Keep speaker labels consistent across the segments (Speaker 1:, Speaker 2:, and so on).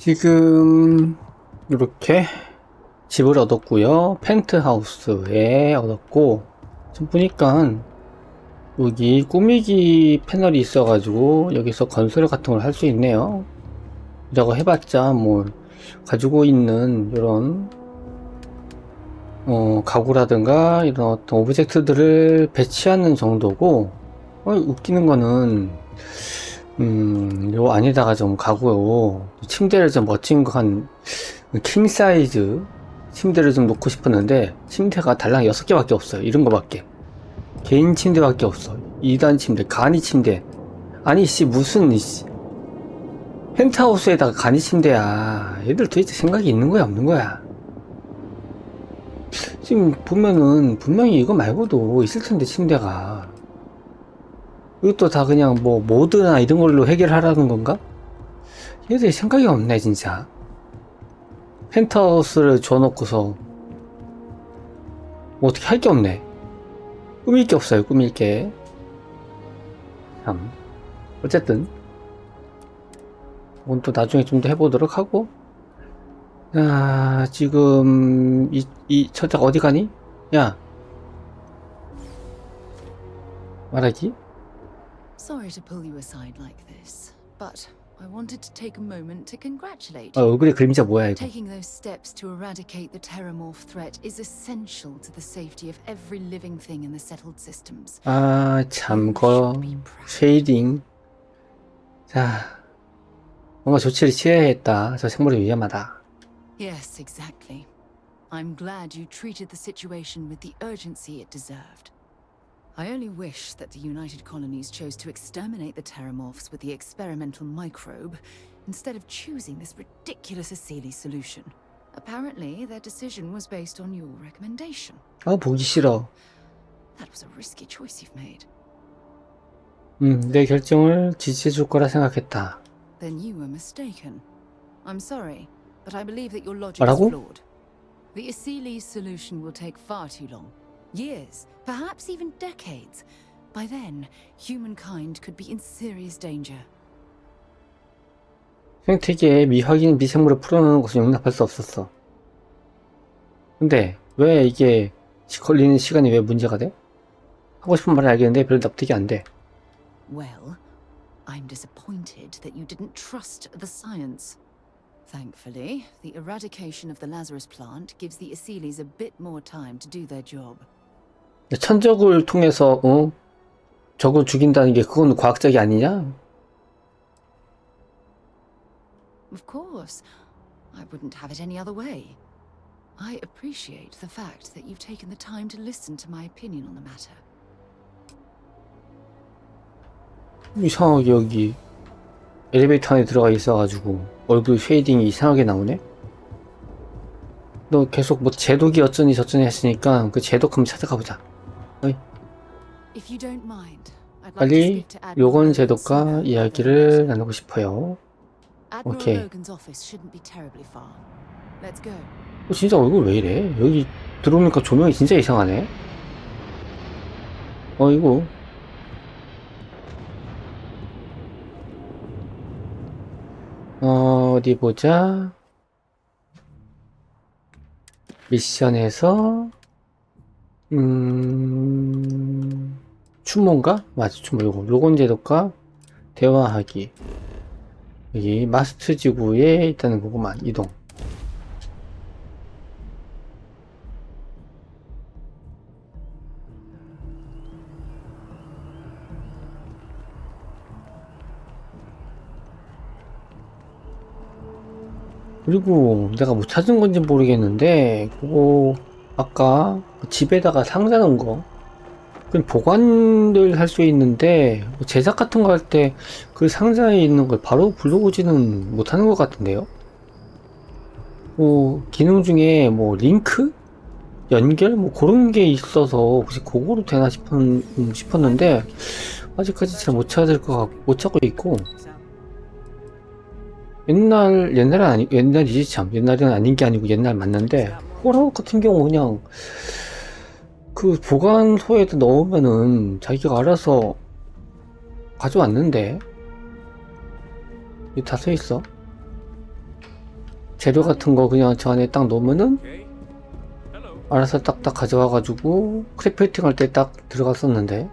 Speaker 1: 지금 이렇게 집을 얻었고요. 펜트하우스에 얻었고, 지금 보니까 여기 꾸미기 패널이 있어가지고 여기서 건설 같은 걸 할 수 있네요. 이라고 해봤자 뭐 가지고 있는 이런 가구라든가 이런 어떤 오브젝트들을 배치하는 정도고, 웃기는 거는 요 안에다가 좀 가구요 침대를 좀 멋진 거 한 킹 사이즈 침대를 좀 놓고 싶었는데 침대가 달랑 6개밖에 없어요. 이런 거밖에. 개인 침대밖에 없어. 2단 침대, 간이 침대. 아니 씨 무슨 씨 펜트하우스에다가 간이 침대야. 얘들 도대체 생각이 있는 거야 없는 거야? 지금 보면은 분명히 이거 말고도 있을 텐데 침대가. 이것도 다 그냥 뭐 모드나 이런 걸로 해결하라는 건가? 얘들 생각이 없네 진짜. 펜트하우스를 줘놓고서 뭐 어떻게 할 게 없네. 꾸밀 게 없어요. 꾸밀 게. 참. 어쨌든 이건 또 나중에 좀 더 해보도록 하고. 자, 지금 이 처작 어디 가니? 야, 말하기?
Speaker 2: Sorry to pull you aside like this, but I wanted to take a moment to congratulate you.
Speaker 1: 얼굴에 그림자 뭐야 이거?
Speaker 2: Taking those steps to eradicate the terramorph threat is essential to the safety of every living thing in the settled systems.
Speaker 1: 아, 참거 쉐이딩. 자, 뭔가 조치를 취해야겠다. 저 생물이 위험하다.
Speaker 2: Yes, exactly. I'm glad you treated the situation with the urgency it deserved. I only wish that the United Colonies chose to exterminate the terramorphs with the experimental microbe instead of choosing this ridiculous Asili solution. Apparently, their decision was based on your recommendation.
Speaker 1: 아, 보기 싫어.
Speaker 2: That was a risky choice you've made.
Speaker 1: 내 결정을 지지해줄 거라 생각했다.
Speaker 2: Then you were mistaken. I'm sorry, but I believe that your logic is
Speaker 1: 뭐라고?
Speaker 2: flawed. The Asili solution will take far too long. Years, perhaps even decades. By then, humankind could be in serious danger.
Speaker 1: 생태계에 미확인 미생물을 풀어내는 것을 용납할 수 없었어. 근데 왜 이게 걸리는 시간이 왜 문제가 돼? 하고 싶은 말을 알겠는데 별로 납득이 안 돼.
Speaker 2: Well, I'm disappointed that you didn't trust the science. Thankfully, the eradication of the Lazarus plant gives the Asilis a bit more time to do their job.
Speaker 1: 천적을 통해서 적을 죽인다는 게 그건 과학적이 아니냐?
Speaker 2: Of course, I wouldn't have it any other way. I appreciate the fact that you've taken the time to listen to my opinion on the matter.
Speaker 1: 이상하게 여기 엘리베이터 안에 들어가 있어가지고 얼굴 쉐이딩이 이상하게 나오네? 너 계속 뭐 제독이 어쩌니 저쩌니 했으니까 그 제독 한번 찾아가 보자.
Speaker 2: If you don't mind, I'd like to
Speaker 1: 빨리
Speaker 2: speak to Admiral
Speaker 1: 요건
Speaker 2: Logan's
Speaker 1: 제독과
Speaker 2: Admiral
Speaker 1: 이야기를 나누고 싶어요. 오케이.
Speaker 2: Logan's office shouldn't be terribly far. Let's go.
Speaker 1: 진짜 얼굴 왜 이래? 여기 들어오니까 조명이 진짜 이상하네. 이거 어디 보자. 미션에서 추모인가? 맞아, 추모. 요거 로건 제독과 대화하기. 여기 마스트 지구에 있다는 거구만. 이동. 그리고 내가 뭐 찾은 건지 모르겠는데 그거 아까 집에다가 상자 넣은 거 그냥 보관을 할 수 있는데 뭐 제작 같은 거 할 때 그 상자에 있는 걸 바로 불러오지는 못하는 것 같은데요. 뭐 기능 중에 뭐 링크? 연결? 뭐 그런 게 있어서 혹시 그거로 되나 싶었는데 아직까지 잘 못 찾을 것 같고 못 찾고 있고. 옛날이지 참. 옛날은 아닌 게 아니고 옛날 맞는데 홀아웃 같은 경우 그냥 그 보관소에다 넣으면은 자기가 알아서 가져왔는데 여기 다 써있어. 재료 같은 거 그냥 저 안에 딱 넣으면은
Speaker 3: Okay. Hello.
Speaker 1: 알아서 딱딱 가져와가지고 크래프팅 할 때 딱 들어갔었는데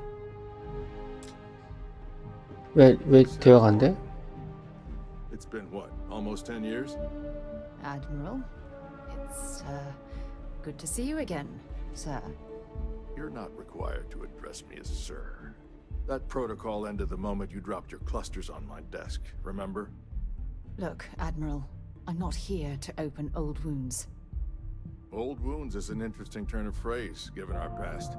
Speaker 1: 왜 대화가 안 돼?
Speaker 4: It's been what, almost 10 years?
Speaker 2: Admiral, it's good to see you again, sir.
Speaker 4: You're not required to address me as sir. That protocol ended the moment you dropped your clusters on my desk, remember?
Speaker 2: Look, Admiral, I'm not here to open old wounds.
Speaker 4: Old wounds is an interesting turn of phrase, given our past.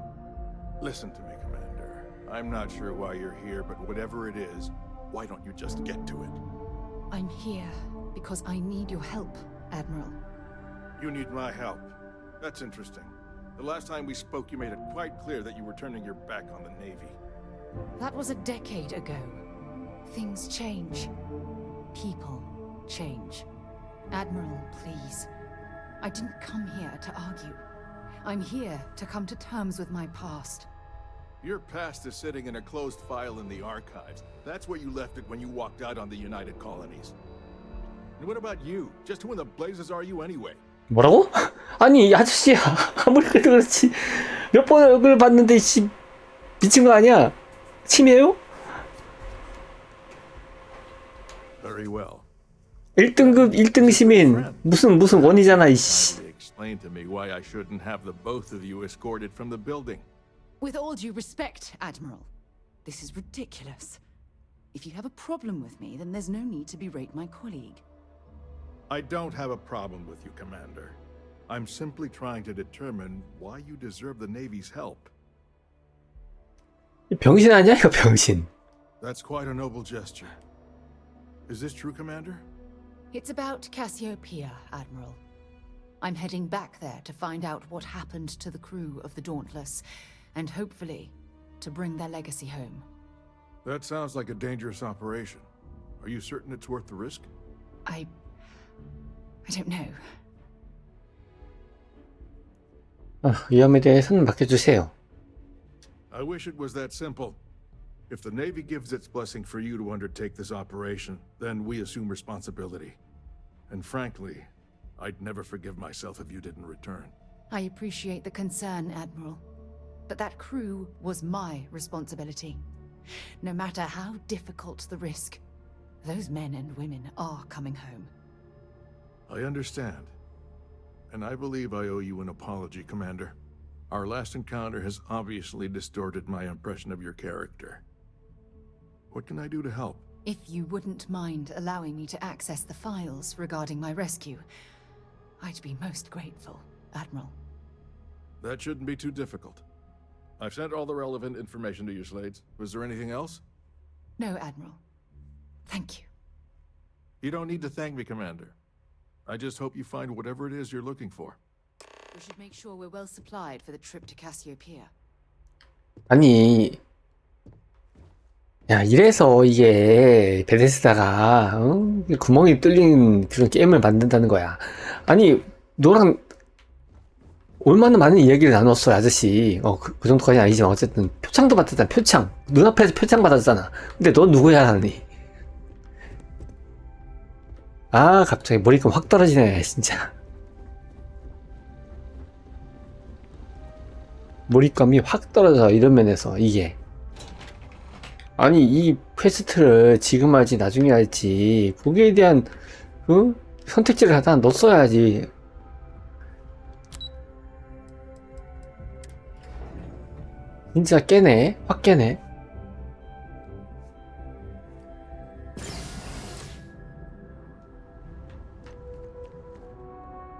Speaker 4: Listen to me, Commander. I'm not sure why you're here, but whatever it is, why don't you just get to it?
Speaker 2: I'm here because I need your help, Admiral.
Speaker 4: You need my help. That's interesting. The last time we spoke, you made it quite clear that you were turning your back on the Navy.
Speaker 2: That was a decade ago. Things change. People change. Admiral, please. I didn't come here to argue. I'm here to come to terms with my past.
Speaker 4: Your past is sitting in a closed file in the archives. That's where you left it when you walked out on the United Colonies. And what about you? Just who in the blazes are you anyway?
Speaker 1: 뭐라고? 아니 이 아저씨야 아무리 그래도 그렇지 몇 번 얼굴 봤는데 씨 미친 거 아니야? 침이에요?
Speaker 4: Very well.
Speaker 1: 1등급 1등 시민 무슨 원이잖아 이씨.
Speaker 4: Kindly explain to me why I shouldn't have the both of you escorted from the building.
Speaker 2: With all due respect, Admiral, this is ridiculous. If you have a problem with me, then there's no need to berate my colleague.
Speaker 4: I don't have a problem with you, Commander. I'm simply trying to determine why you deserve the Navy's help.
Speaker 1: 병신 아니야 이거 병신.
Speaker 4: That's quite a noble gesture. Is this true, Commander?
Speaker 2: It's about Cassiopeia, Admiral. I'm heading back there to find out what happened to the crew of the Dauntless, and hopefully, to bring their legacy home.
Speaker 4: That sounds like a dangerous operation. Are you certain it's worth the risk?
Speaker 2: I don't know.
Speaker 1: 위험에 대해서는 맡겨주세요.
Speaker 4: I wish it was that simple. If the Navy gives its blessing for you to undertake this operation, then we assume responsibility. And frankly, I'd never forgive myself if you didn't return.
Speaker 2: I appreciate the concern, Admiral. But that crew was my responsibility. No matter how difficult the risk, those men and women are coming home.
Speaker 4: I understand. And I believe I owe you an apology, Commander. Our last encounter has obviously distorted my impression of your character. What can I do to help?
Speaker 2: If you wouldn't mind allowing me to access the files regarding my rescue, I'd be most grateful, Admiral.
Speaker 4: That shouldn't be too difficult. I've sent all the relevant information to you, Slades. Was there anything else?
Speaker 2: No, Admiral. Thank you.
Speaker 4: You don't need to thank me, Commander. I just hope you find whatever it is you're looking for.
Speaker 2: We should make sure we're well supplied for the trip to Cassiopeia.
Speaker 1: 아니 야 이래서 이게 베데스다가 구멍이 뚫린 그런 게임을 만든다는 거야. 아니 너랑 얼마나 많은 이야기를 나눴어요 아저씨. 그 정도까지는 아니지만 어쨌든 표창도 받았잖아. 표창 눈앞에서 표창 받았잖아. 근데 너 누구야 하니. 아 갑자기 머리감 확 떨어지네 진짜. 몰입감이 확 떨어져 이런 면에서. 이게 아니 이 퀘스트를 지금 할지 나중에 할지 거기에 대한 선택지를 하나 넣었어야지. 진짜 깨네. 확 깨네.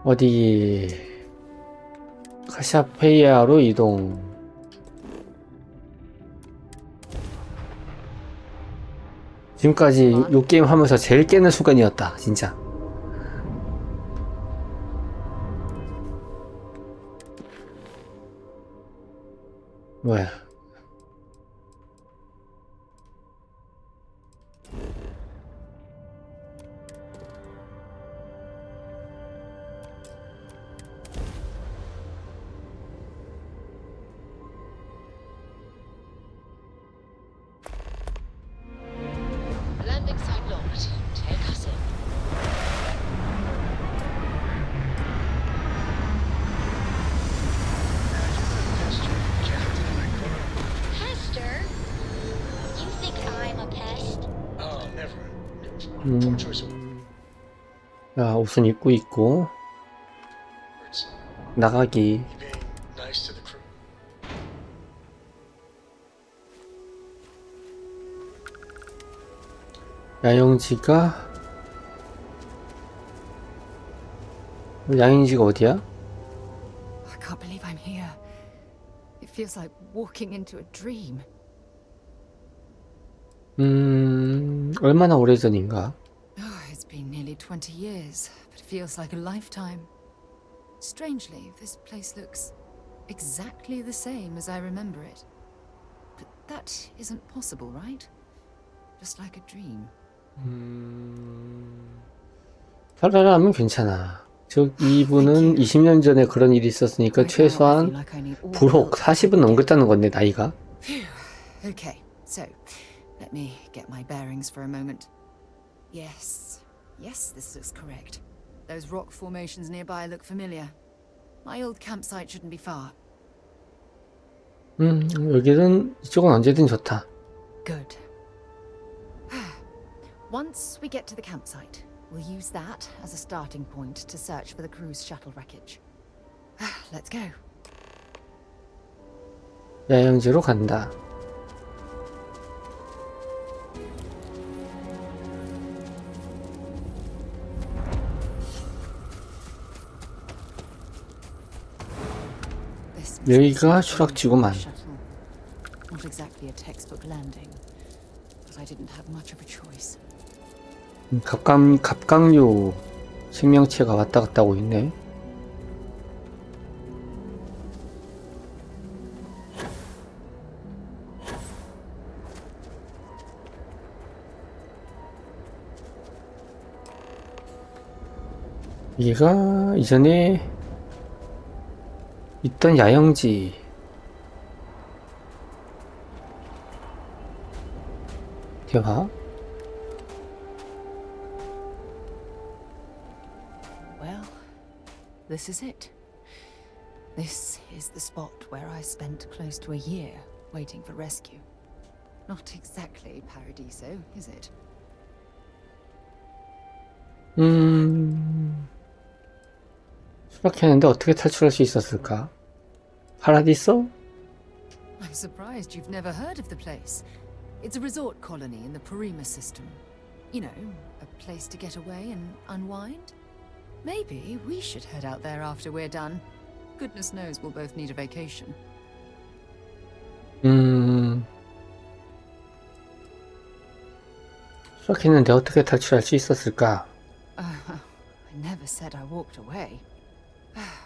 Speaker 1: 어디 카샤페이아로 이동. 지금까지 요 게임 하면서 제일 깨는 순간이었다 진짜. 뭐야
Speaker 5: Landing site locked. Take us in.
Speaker 1: 자, 옷은 입고 있고 나가기. 야영지가 어디야?
Speaker 2: I can't believe I'm here. It feels like walking into a dream.
Speaker 1: 얼마나 오래전인가?
Speaker 2: Oh, it's been nearly 20 years, but it feels like a lifetime. Strangely, this place looks exactly the same as I remember it. But that isn't possible, right? Just like a dream.
Speaker 1: 살아라면 괜찮아. 즉 이분은 20년 전에 그런 일이 있었으니까 최소한 불혹 40은 넘겼다는 건데 나이가.
Speaker 2: Phew. Okay, so let me get my bearings for a moment. Yes, this looks correct. Those rock formations nearby look familiar. My old campsite shouldn't be far.
Speaker 1: 여기는 이쪽은 언제든 좋다.
Speaker 2: Good. Once we get to the campsite, we'll use that as a starting point to search for the cruise shuttle wreckage. Let's go.
Speaker 1: 야영지로 간다. 여기가 추락지구만.
Speaker 2: Not exactly a textbook landing, but I didn't have much of a choice.
Speaker 1: 갑각류 생명체가 왔다 갔다 하고 있네. 얘가 이전에 있던 야영지. 대화.
Speaker 2: Well, this is it. This is the spot where I spent close to a year waiting for rescue. Not exactly Paradiso, is it?
Speaker 1: 수락했는데 어떻게 탈출할 수 있었을까? 파라디소?
Speaker 2: I'm surprised you've never heard of the place. It's a resort colony in the Parima system. You know, a place to get away and unwind. Maybe we should head out there after we're done. Goodness knows we'll both need a vacation.
Speaker 1: 수락했는데 어떻게 탈출할 수 있었을까?
Speaker 2: I never said I walked away.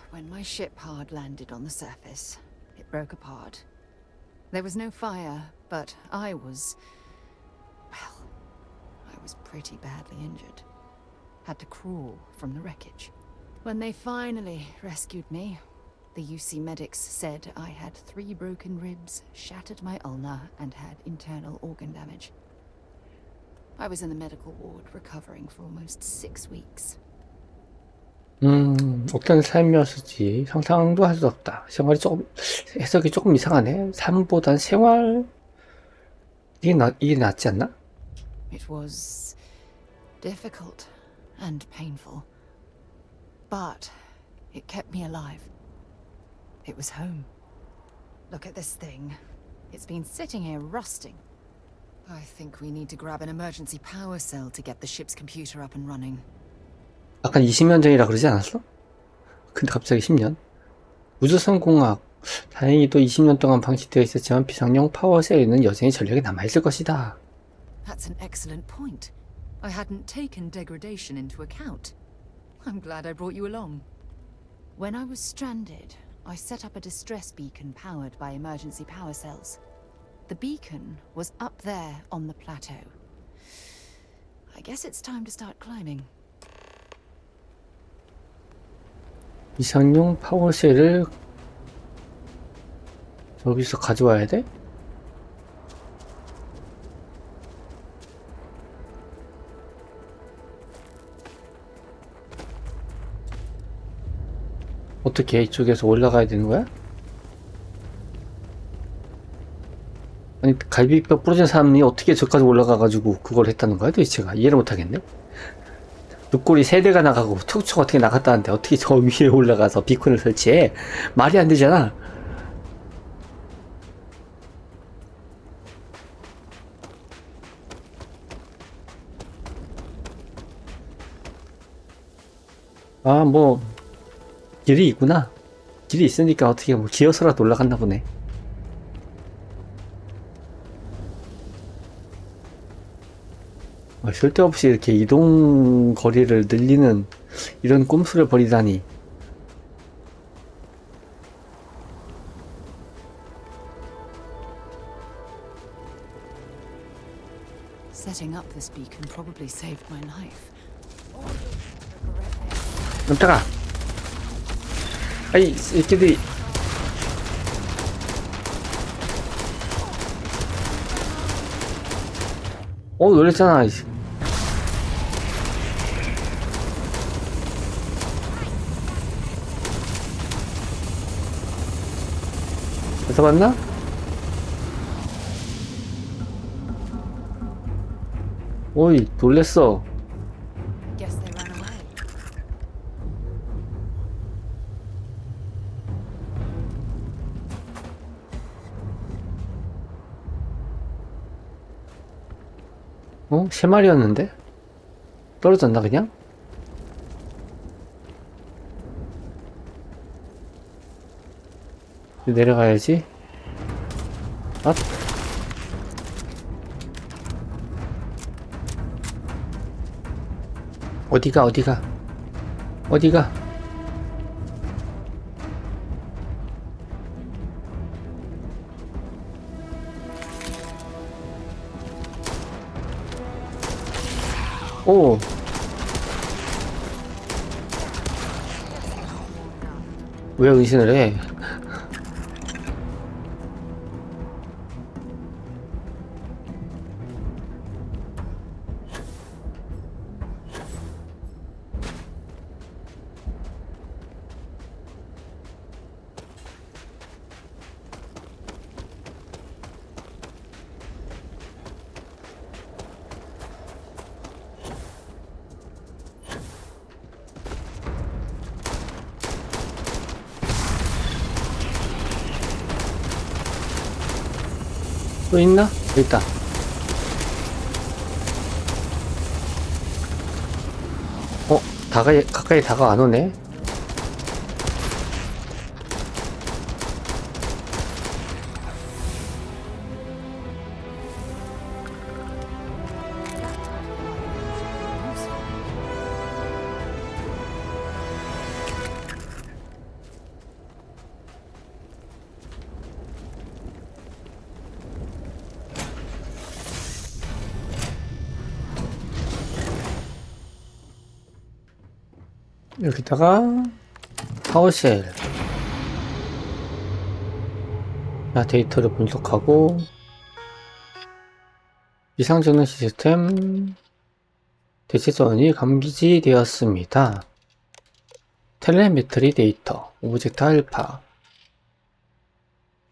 Speaker 2: When my ship hard landed on the surface, it broke apart. There was no fire, but I was pretty badly injured. Had to crawl from the wreckage. When they finally rescued me, the UC medics said I had 3 broken ribs, shattered my ulna, and had internal organ damage. I was in the medical ward recovering for almost 6 weeks.
Speaker 1: 어떤 삶이었을지 상상도 할 수 없다. 해석이 조금 이상하네. 삶보단 생활, 이게 낫지 않나?
Speaker 2: It was difficult and painful, but it kept me alive. It was home. Look at this thing. It's been sitting here rusting. I think we need to grab an emergency power cell to get the ship's computer up and running.
Speaker 1: 아까 20년 전이라 그러지 않았어? 근데 갑자기 10년? 우주선공학. 다행히도 20년 동안 방치되어 있었지만 비상용 파워셀에는 여전히 전력이 남아있을 것이다.
Speaker 2: That's an excellent point. I hadn't taken degradation into account. I'm glad I brought you along. When I was stranded, I set up a distress beacon powered by emergency power cells. The beacon was up there on the plateau. I guess it's time to start climbing.
Speaker 1: 비상용 파워셀을 저기서 가져와야 돼? 어떻게 이쪽에서 올라가야 되는 거야? 아니 갈비뼈 부러진 사람이 어떻게 저까지 올라가가지고 그걸 했다는 거야 도대체가 이해를 못하겠네. 늑골이 3대가 나가고 척척 어떻게 나갔다는데 어떻게 저 위에 올라가서 비콘을 설치해. 말이 안 되잖아. 아 뭐 길이 있구나. 길이 있으니까 어떻게 뭐 기어서라도 올라갔나 보네. 쓸데없이 이렇게 이동 거리를 늘리는 이런 꼼수를 벌이다니.
Speaker 2: Setting up this beacon probably saved my life.
Speaker 1: 깜짝아. 아이 새끼들이. 놀랬잖아. 어디서 봤나? 오이 놀랬어.
Speaker 2: Guess they ran away.
Speaker 1: 어? 3마리였는데? 떨어졌나 그냥? 내려가야지. 아. 어디가 어디가 어디가. 오. 왜 은신을 해? 또 있나? 여기 있다. 가까이 다가 안 오네. 여기다가 파워쉘. 자, 데이터를 분석하고 이상전원 시스템 대체전원이 감지되었습니다. 텔레메트리 데이터 오브젝트 알파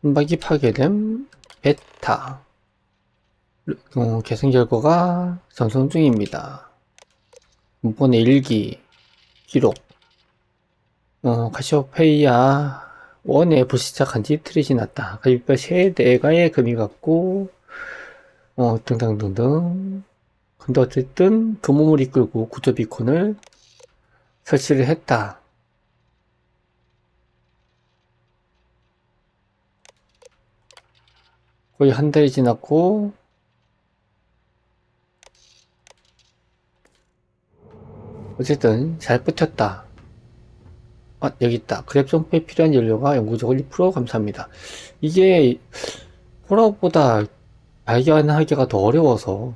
Speaker 1: 선박이 파괴됨 베타. 계승 결과가 전송 중입니다. 이번에 일기 기록. 카시오페이아 1의 불시착한 지 이틀이 지났다. 갈비뼈 3대가의 금이 갔고 등등등등. 근데 어쨌든 그 몸을 이끌고 구조 비콘을 설치를 했다. 거의 한 달이 지났고 어쨌든 잘 버텼다. 여기 있다. 그랩 점프에 필요한 연료가 영구적으로 1% 감사합니다. 이게 폴아웃보다 발견하기가 더 어려워서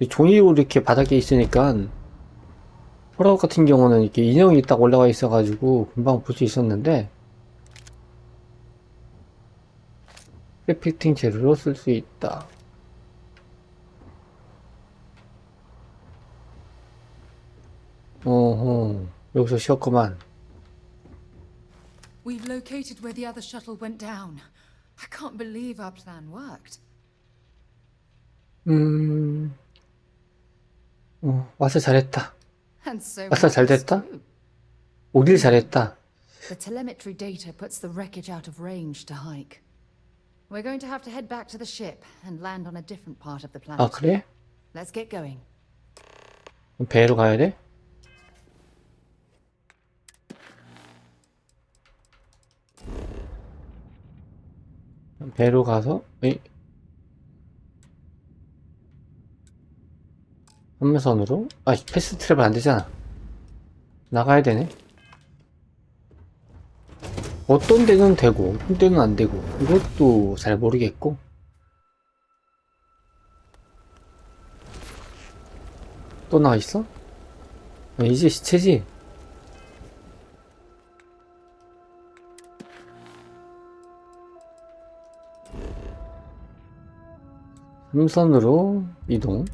Speaker 1: 종이로 이렇게 바닥에 있으니까 폴아웃 같은 경우는 이렇게 인형이 딱 올라와 있어 가지고 금방 볼 수 있었는데 크래프팅 재료로 쓸 수 있다. 여기서 쉬었구만.
Speaker 2: We've located where the other shuttle went down. I can't believe our plan worked.
Speaker 1: 음, 와서 잘했다.
Speaker 2: And so
Speaker 1: 아싸,
Speaker 2: was
Speaker 1: 잘
Speaker 2: this
Speaker 1: 됐다?
Speaker 2: too.
Speaker 1: 오길 잘했다.
Speaker 2: The telemetry data puts the wreckage out of range to hike. We're going to have to head back to the ship and land on a different part of the planet.
Speaker 1: 아, 그래?
Speaker 2: Let's get going.
Speaker 1: 그럼 배로 가야 돼? 배로 가서, 한무선으로? 아, 패스트 트래블 안 되잖아. 나가야 되네. 어떤 데는 되고, 어떤 데는 안 되고, 이것도 잘 모르겠고. 또 나와 있어? 아, 이제 시체지? 삼선으로 이동.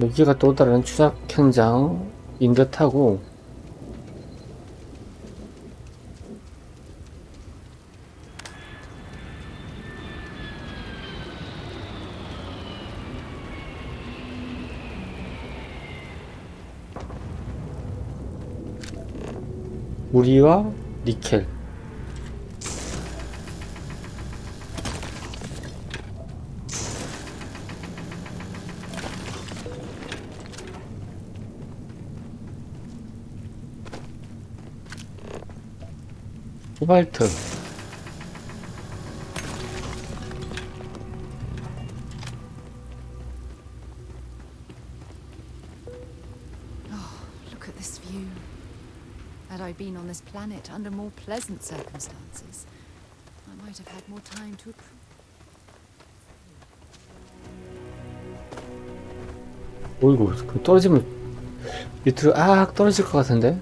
Speaker 1: 여기가 또 다른 추락 현장인 듯하고, 우리와 니켈. 코발트.
Speaker 2: Look at this view. Had I been on this planet under more pleasant circumstances, I might have had more time to approve.
Speaker 1: 어이구, 그 떨어지면 밑으로 떨어질 것 같은데?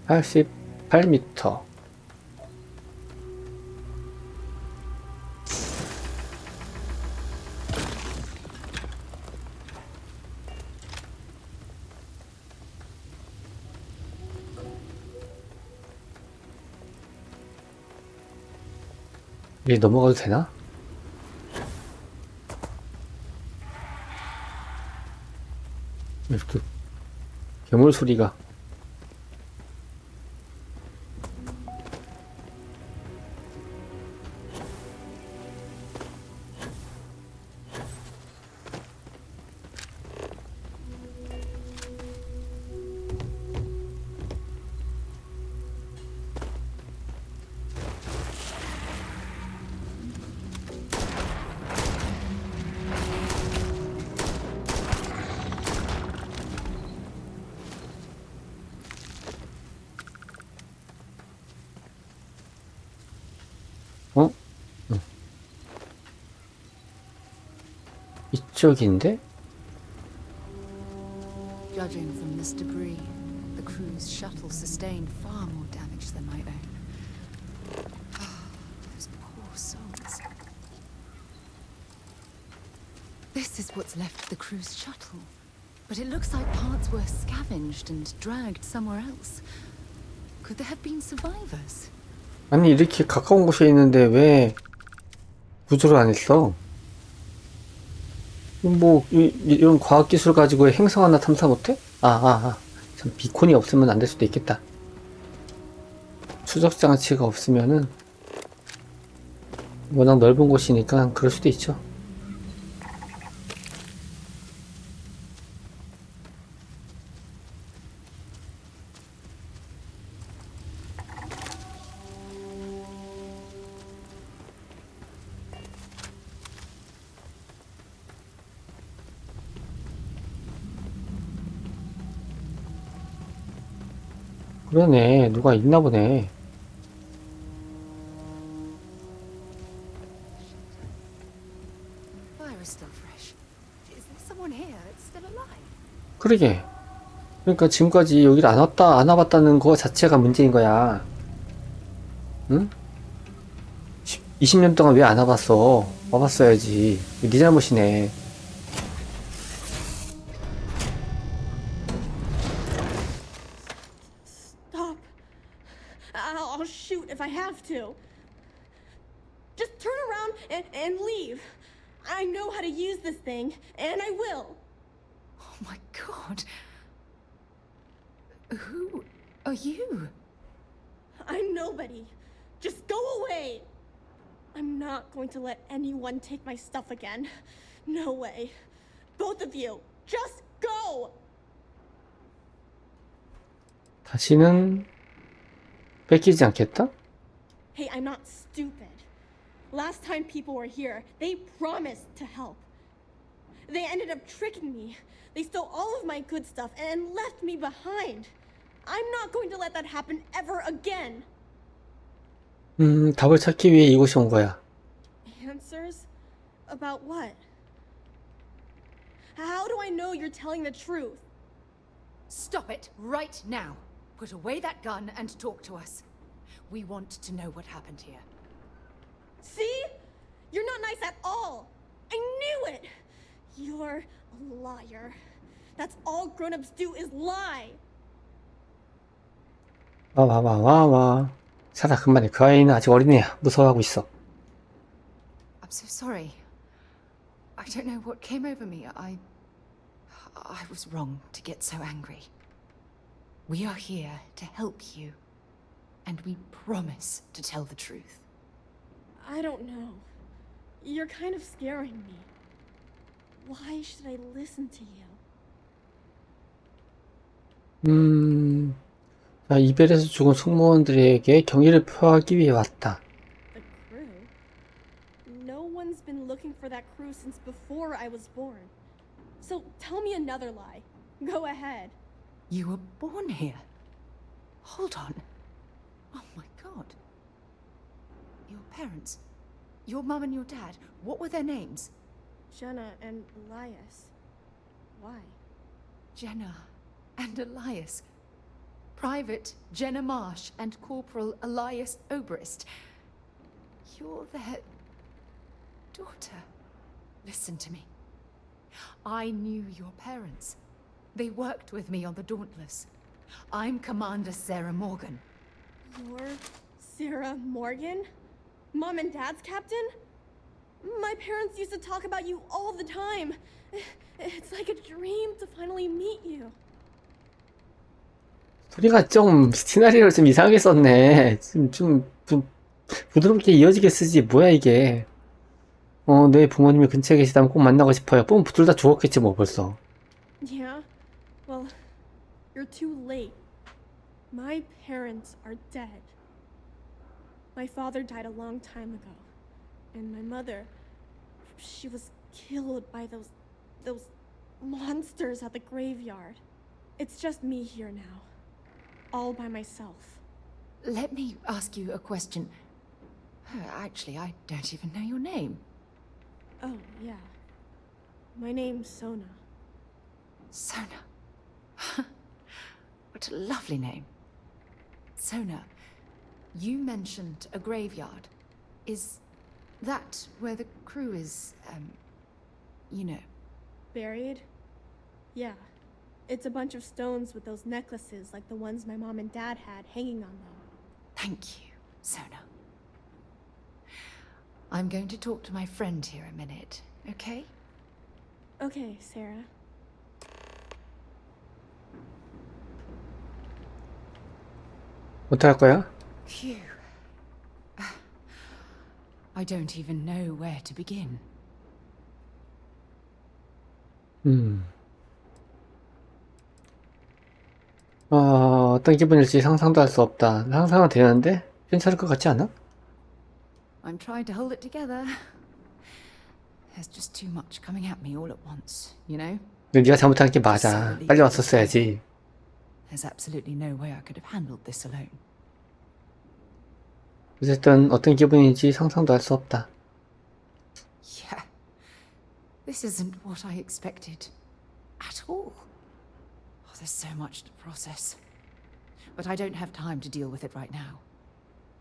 Speaker 1: (188m) 이게 넘어가도 되나? 이렇게 괴물 소리가. 어? 응. 이쪽인데?
Speaker 2: Judging from this debris, the crew's shuttle sustained far more damage than my own. Those poor souls. This is what's left of the crew's shuttle. But it looks like parts were scavenged and dragged somewhere else. Could there have been survivors?
Speaker 1: 아니, 이렇게 가까운 곳에 있는데 왜 구조를 안 했어? 이런 과학기술 가지고 행성 하나 탐사 못해? 참, 비콘이 없으면 안 될 수도 있겠다. 추적장치가 없으면은, 워낙 넓은 곳이니까 그럴 수도 있죠. 그러네, 누가 있나 보네.
Speaker 2: Fire is still fresh. Is there someone here that's still alive?
Speaker 1: 그러게. 그러니까 지금까지 여기를 안 와봤다는 거 자체가 문제인 거야. 응? 20년 동안 왜 안 와봤어? 와봤어야지. 네 잘못이네.
Speaker 3: Stop. I'll shoot if I have to. Just turn around and leave. I know how to use this thing, and I will.
Speaker 2: Oh my god. Who are you?
Speaker 3: I'm nobody. Just go away. I'm not going to let anyone take my stuff again. No way. Both of you, just go!
Speaker 1: 다시는 뺏기지 않겠다?
Speaker 3: Hey, I'm not stupid. Last time people were here, they promised to help. They ended up tricking me. They stole all of my good stuff and left me behind. I'm not going to let that happen ever again.
Speaker 1: 답을 찾기 위해 이곳이 온 거야.
Speaker 3: Answers? About what? How do I know you're telling the truth?
Speaker 2: Stop it right now. Put away that gun and talk to us. We want to know what happened here.
Speaker 3: See? You're not nice at all. I knew it. You're a liar. That's all grown-ups do is lie.
Speaker 1: 와. 살아, 그만해. 그 아이는 아직 어린애야. 무서워하고 있어.
Speaker 2: I'm so sorry. I don't know what came over me. I was wrong to get so angry. We are here to help you, and we promise to tell the truth.
Speaker 3: I don't know. You're kind of scaring me. Why should I listen to you?
Speaker 1: 자, 이별에서 죽은 승무원들에게 경의를 표하기 위해 왔다.
Speaker 3: The crew? No one's been looking for that crew since before I was born. So tell me another lie. Go ahead.
Speaker 2: You were born here. Hold on. Oh my god. Your parents, your mum and your dad, what were their names?
Speaker 3: Jenna and Elias. Why?
Speaker 2: Jenna and Elias. Private Jenna Marsh and Corporal Elias Obrist. You're their daughter. Listen to me. I knew your parents. They worked with me on the Dauntless. I'm Commander Sarah Morgan.
Speaker 3: You're Sarah Morgan? Mom and Dad's captain? My parents used to talk about you all the time. It's like a dream to finally meet you.
Speaker 1: 소리가 좀 시나리오를 좀 이상하게 썼네. 좀 부드럽게 이어지게 쓰지. 뭐야 이게. 내 부모님이 근처에 계시다면 꼭 만나고 싶어요. 뽕 둘 다 죽었겠지 뭐 벌써.
Speaker 3: Yeah? Well, you're too late. My parents are dead. My father died a long time ago. And my mother, she was killed by those monsters at the graveyard. It's just me here now. All by myself.
Speaker 2: Let me ask you a question. Actually, I don't even know your name.
Speaker 3: Oh, yeah. My name's Sona.
Speaker 2: Sona. What a lovely name. Sona, you mentioned a graveyard. Is that where the crew is, you know?
Speaker 3: Buried? Yeah. It's a bunch of stones with those necklaces like the ones my mom and dad had hanging on them.
Speaker 2: Thank you, Sona. I'm going to talk to my friend here a minute, okay?
Speaker 3: Okay, Sarah.
Speaker 1: 어떡할 거야?
Speaker 2: Phew. I don't even know where to begin.
Speaker 1: 어떤 기분일지 상상도 할 수 없다. 상상은 되는데 괜찮을 것 같지 않아?
Speaker 2: I'm trying to hold it together. There's just too much coming at me all at once, you know?
Speaker 1: 네가 잘못한 게 맞아. 빨리 왔었어야지.
Speaker 2: There's absolutely no way I could have handled this alone.
Speaker 1: 어쨌든 어떤 기분인지 상상도 할 수 없다.
Speaker 2: Yeah. This isn't what I expected. At all. There's so much to process. But I don't have time to deal with it right now.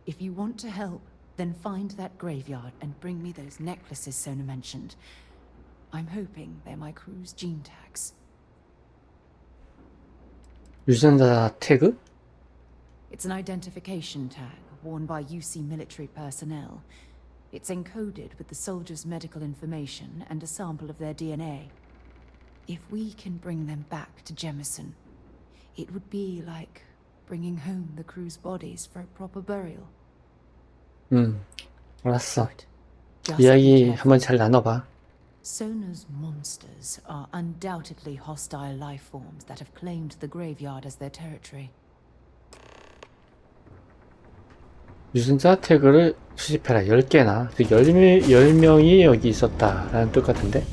Speaker 2: If you want to help, then find that graveyard and bring me those necklaces Sona mentioned. I'm hoping they're my crew's gene tags.
Speaker 1: 유전자 태그?
Speaker 2: It's an identification tag worn by UC military personnel. It's encoded with the soldiers' medical information and a sample of their DNA. If we can bring them back to Jemison, it would be like bringing home the crew's bodies for a proper burial.
Speaker 1: 알았어.
Speaker 2: Just
Speaker 1: 이야기
Speaker 2: be careful.
Speaker 1: 한번 잘 나눠봐.
Speaker 2: Sona's monsters are undoubtedly hostile life forms that have claimed the graveyard as their territory.
Speaker 1: 유전자 태그를 수집해라. 10개나. 10명이 여기 있었다라는 뜻 같은데?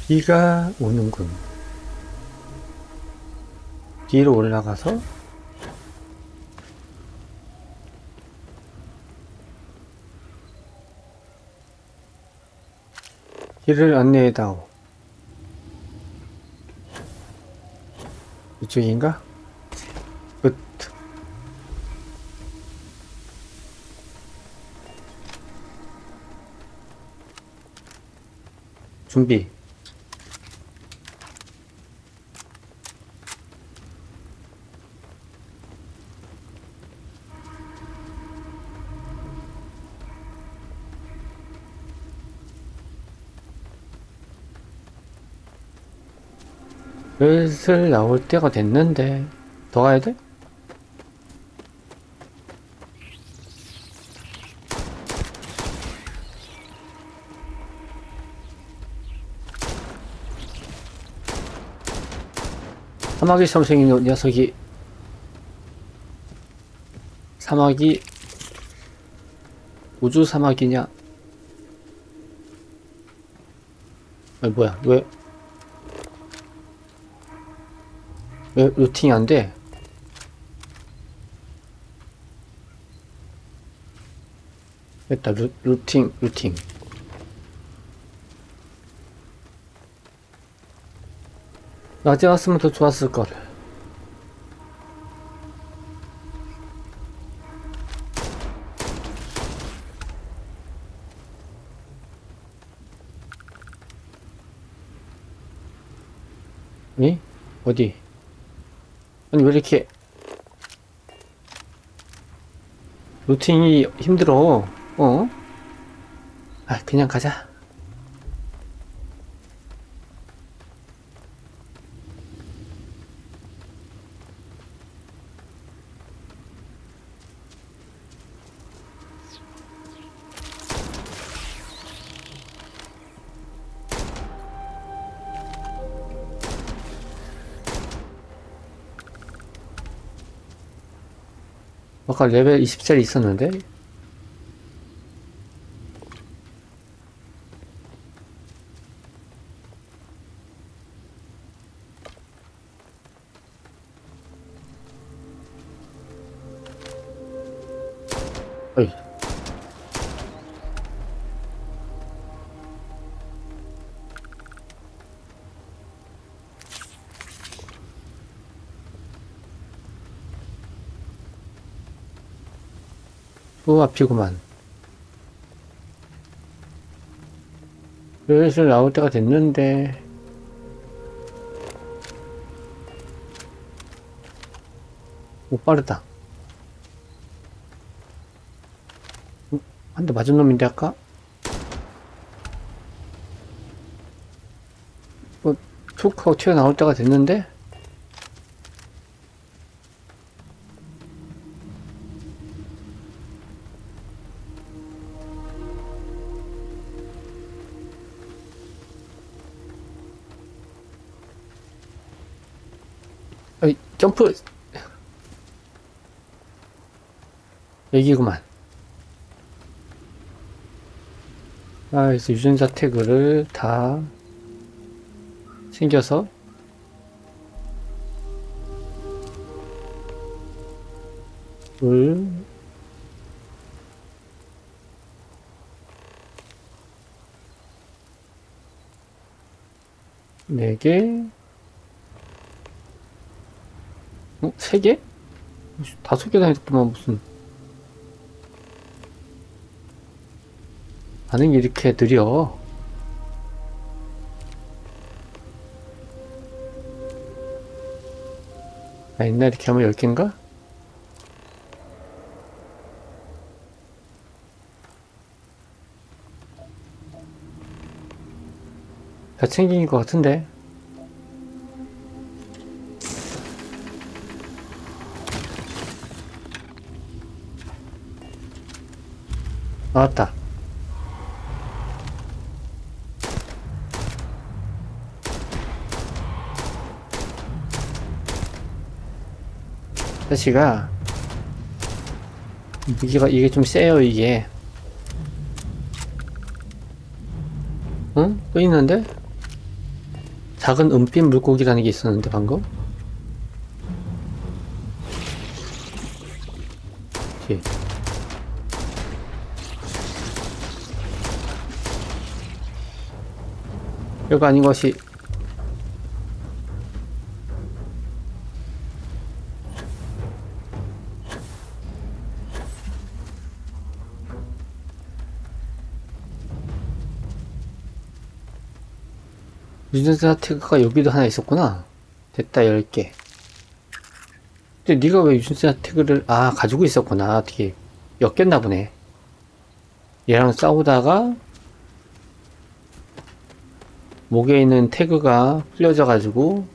Speaker 1: 비가 오는군. 뒤로 올라가서 길을 안내해다오. 이쪽인가? 끝. 준비. 슬슬 나올 때가 됐는데 더 가야 돼? 사마귀 섬생인 녀석이 사마귀 우주 사마귀냐? 아니 뭐야 왜 루팅이 안 돼? 됐다, 루팅. 낮에 왔으면 더 좋았을 걸. 아니? 어디? 아니 왜 이렇게 루팅이 힘들어? 아 그냥 가자. 아까 레벨 20짜리 있었는데? 어이. 또 앞이구만. 슬슬 나올 때가 됐는데. 오, 빠르다. 한 대 맞은 놈인데, 아까? 툭 하고 튀어나올 때가 됐는데? 어이, 점프! 여기구만. 그래서 유전자 태그를 다 챙겨서 4개. 3개? 5개 다녔구만. 무슨 반응이 이렇게 느려. 옛날에 이렇게 하면 10개인가? 다 챙긴 것 같은데. 나왔다. 자식아, 무기가 이게 좀 세요. 이게. 응? 또 있는데? 작은 은빛 물고기라는 게 있었는데 방금? 예. 별거 아닌 것이. 유전자 태그가 여기도 하나 있었구나. 됐다. 10개. 근데 네가 왜 유전자 태그를 가지고 있었구나. 어떻게 엮였나 보네. 얘랑 싸우다가 목에 있는 태그가 풀려져 가지고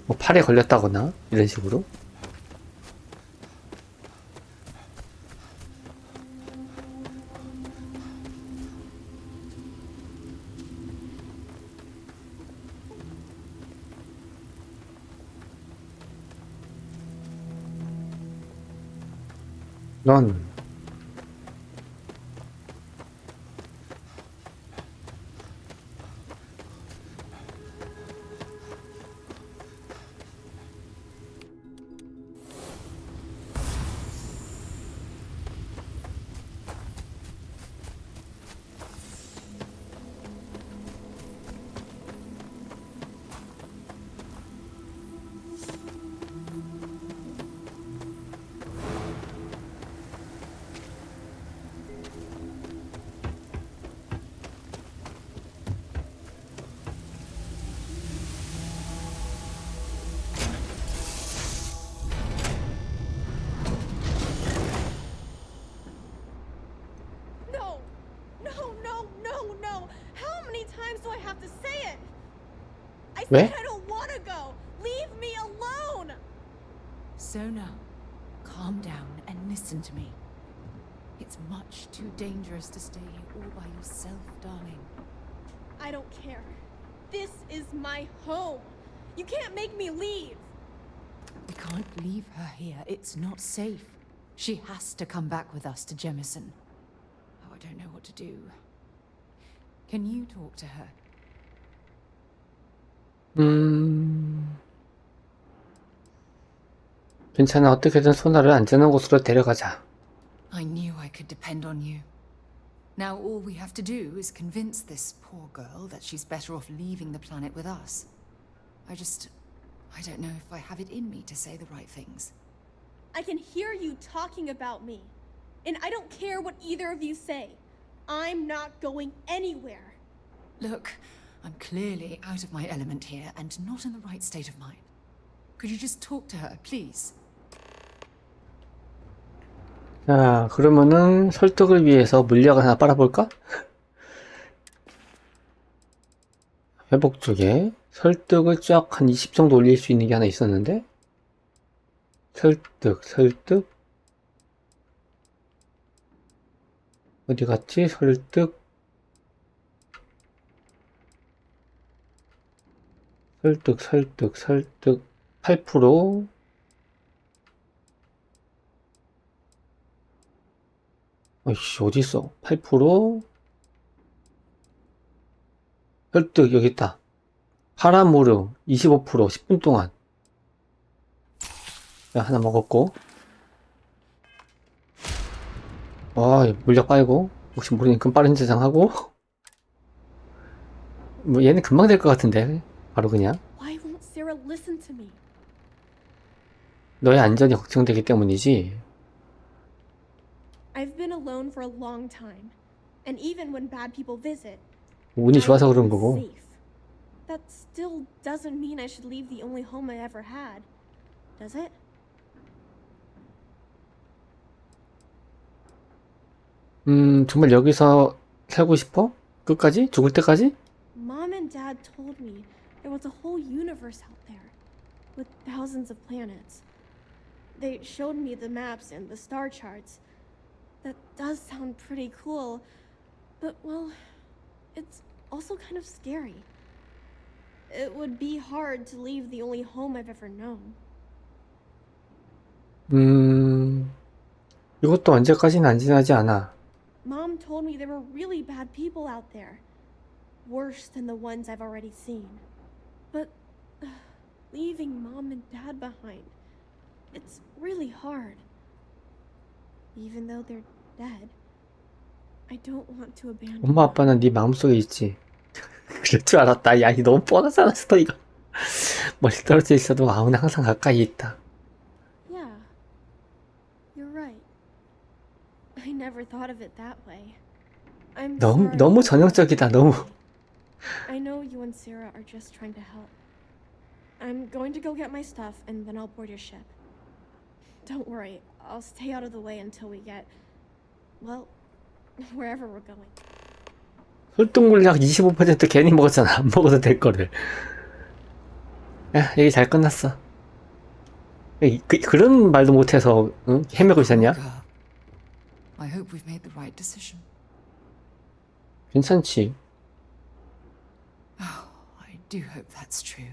Speaker 1: 뭐 팔에 걸렸다거나 이런 식으로. 넌
Speaker 3: No! No, no, no, no! How many times do I have to say it? I
Speaker 1: 왜?
Speaker 3: said I don't want to go! Leave me alone!
Speaker 2: Sona, calm down and listen to me. It's much too dangerous to stay here all by yourself, darling.
Speaker 3: I don't care. This is my home. You can't make me leave.
Speaker 2: We can't leave her here. It's not safe. She has to come back with us to Jemison. Oh, I don't know what to do. Can you talk to her?
Speaker 1: 괜찮아. 어떻게든 소나를 안전한 곳으로 데려가자.
Speaker 2: I knew I could depend on you. Now all we have to do is convince this poor girl that she's better off leaving the planet with us. I don't know if I have it in me to say the right things.
Speaker 3: I can hear you talking about me. And I don't care what either of you say. I'm not going anywhere.
Speaker 2: Look, I'm clearly out of my element here and not in the right state of mind. Could you just talk to her, please?
Speaker 1: 자, 그러면은 설득을 위해서 물약을 하나 빨아볼까? 회복 쪽에 설득을 쫙 한 20 정도 올릴 수 있는 게 하나 있었는데, 설득 어디 갔지? 설득 8%. 어이씨, 어딨어? 8%. 설득, 여기 있다. 파라모르, 25%, 10분 동안. 자, 하나 먹었고. 물약 빨고. 혹시 모르니까 빠른 저장하고. 뭐 얘는 금방 될 것 같은데 바로 그냥
Speaker 3: Why won't Sarah listen to me?
Speaker 1: 너의 안전이 걱정되기 때문이지.
Speaker 3: I've been alone for a long time, and even when bad people visit,
Speaker 1: 운이 좋아서
Speaker 3: I
Speaker 1: 그런
Speaker 3: am
Speaker 1: 거고.
Speaker 3: safe. That still doesn't mean I should leave the only home I ever had, does it?
Speaker 1: 정말 여기서 살고 싶어? 끝까지? 죽을 때까지?
Speaker 3: Mom and Dad told me there was a whole universe out there, with thousands of planets. They showed me the maps and the star charts. That does sound pretty cool, but well, it's also kind of scary. It would be hard to leave the only home I've ever known.
Speaker 1: 이것도 언제까지는 안 지나지 않아.
Speaker 3: Mom told me there were really bad people out there. Worse than the ones I've already seen. But leaving Mom and Dad behind, it's really hard. Even though they're dead, I don't want to abandon
Speaker 1: 엄마 아빠는 네 마음속에 있지. 그럴 줄 알았다. 야, 이 너무 뻔하잖아, 스토리가. 멀리 떨어져 있어도 마음은 항상 가까이 있다.
Speaker 3: Yeah, you're right. I never thought of it that way. I'm sorry.
Speaker 1: 너무 전형적이다, 너무.
Speaker 3: I know you and Sarah are just trying to help. I'm going to go get my stuff and then I'll board your ship. Don't worry, I'll stay out of the way until we get, well, wherever we're going.
Speaker 1: 설득 물약 25% 괜히 먹었잖아. 안 먹어도 될 거를. 야, 얘기 잘 끝났어. 그런 말도 못해서 응? 헤매고 있었냐?
Speaker 2: I hope we've made the right decision.
Speaker 1: 괜찮지.
Speaker 2: Oh, I do hope that's true.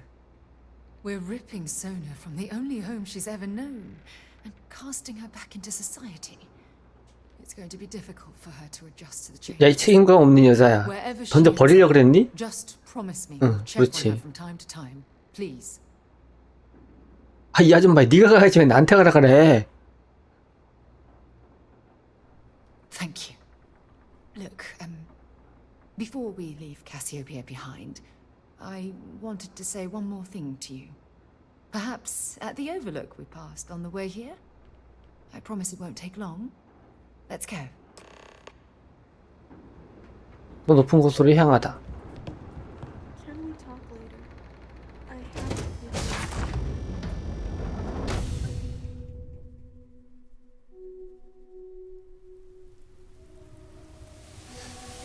Speaker 2: We're ripping Sona from the only home she's ever known and casting her back into society. It's going to be difficult for her to adjust to the change.
Speaker 1: 야, 이 책임감 없는 여자야.
Speaker 2: Wherever she
Speaker 1: 던져
Speaker 2: ends
Speaker 1: 버리려고
Speaker 2: up,
Speaker 1: 그랬니?
Speaker 2: Just promise me
Speaker 1: 응,
Speaker 2: we'll check on
Speaker 1: 그렇지.
Speaker 2: her from time to time, please.
Speaker 1: 아, 이 아줌마, 네가 가야지 왜 나한테 가라 그래.
Speaker 2: Thank you. Look, before we leave Cassiopeia behind, I wanted to say one more thing to you. Perhaps at the overlook we passed on the way here? I promise it won't take long. Let's go.
Speaker 1: 너 높은 곳으로 향하다.
Speaker 3: Can we talk later? I have to do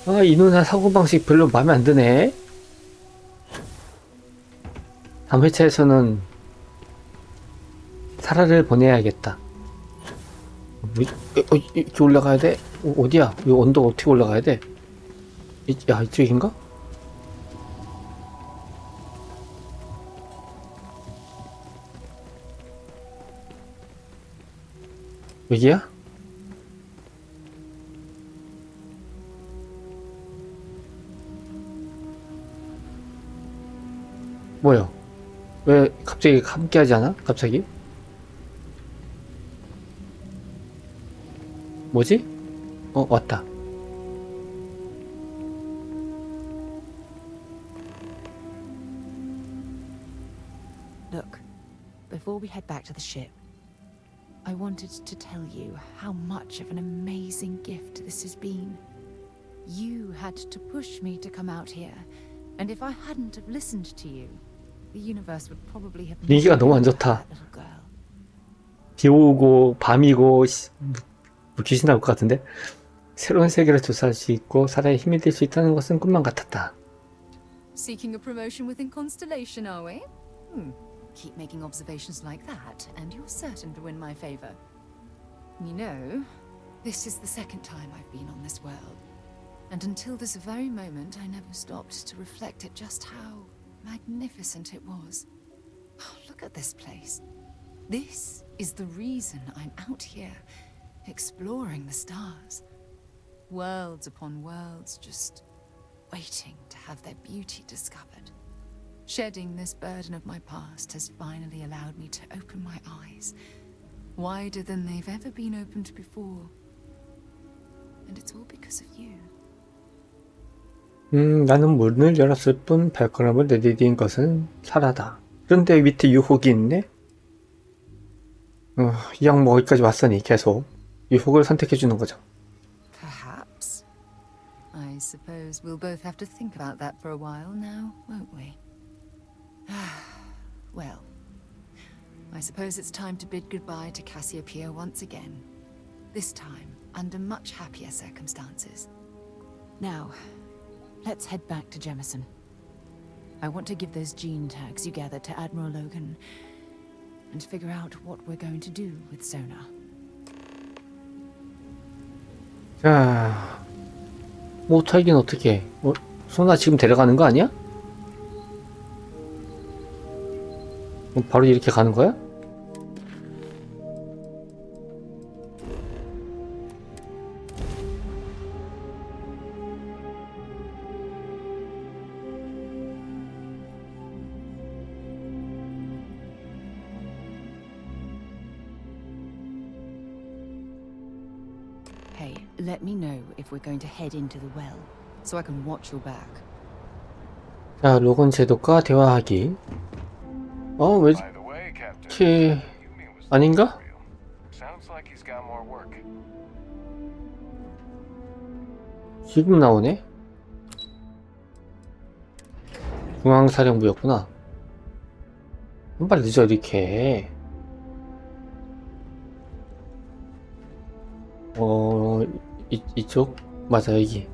Speaker 1: 아, 이 누나 사고방식 별로 마음에 안 드네. 다음 회차에서는 사라를 보내야겠다. 이렇게 올라가야 돼? 어디야? 이 언덕 어떻게 올라가야 돼? 야, 이쪽인가? 여기야? 뭐야? 왜 갑자기 함께 하지 않아? 갑자기? 뭐지? 왔다.
Speaker 2: Look, before we head back to the ship, I wanted to tell you how much of an amazing gift this has been. You had to push me to come out here, and if I hadn't have listened to you, the universe would probably have
Speaker 1: 분위기가 너무 안
Speaker 2: known
Speaker 1: 좋다.
Speaker 2: that little girl.
Speaker 1: 비 오고 밤이고 뭐 귀신 나올 것 같은데? 새로운 세계를 조사할 수 있고 사라의 힘이 될 수 있다는 것은 꿈만 같았다.
Speaker 2: Seeking a promotion within Constellation, are we? Keep making observations like that, and you're certain to win my favor. You know, this is the second time I've been on this world, and until this very moment, I never stopped to reflect at just how magnificent it was. Oh, look at this place. This is the reason I'm out here, exploring the stars. Worlds upon worlds, just waiting to have their beauty discovered. Shedding this burden of my past has finally allowed me to open my eyes, wider than they've ever been opened before. And it's all because of you.
Speaker 1: 나는 문을 열었을 뿐 발걸음을 내디딘 것은 사라다. 그런데 밑에 유혹이 있네? 이 양 여기까지 왔으니 계속 유혹을 선택해주는 거죠.
Speaker 2: Perhaps. I suppose we'll both have to think about that for a while now, won't we? Well, I suppose it's time to bid goodbye to Cassiopeia once again. This time, under much happier circumstances. Now, let's head back to Jemison. I want to give those gene tags you gathered to Admiral Logan and figure out what we're going to do with Sona.
Speaker 1: 자, 못하긴 어떻게? 소나 지금 데려가는 거 아니야? 바로 이렇게 가는 거야?
Speaker 2: Hey, let me know if we're going to head into the well, so I can watch your back.
Speaker 1: 자, 로건 제독과 대화하기. 왜
Speaker 5: By the way, Captain,
Speaker 1: 이렇게
Speaker 5: you mean was
Speaker 1: 아닌가?
Speaker 5: real? Sounds like he's got more work.
Speaker 1: 지금 나오네? 중앙사령부였구나. 한 발 늦어 이렇게. 이쪽? 맞아, 여기.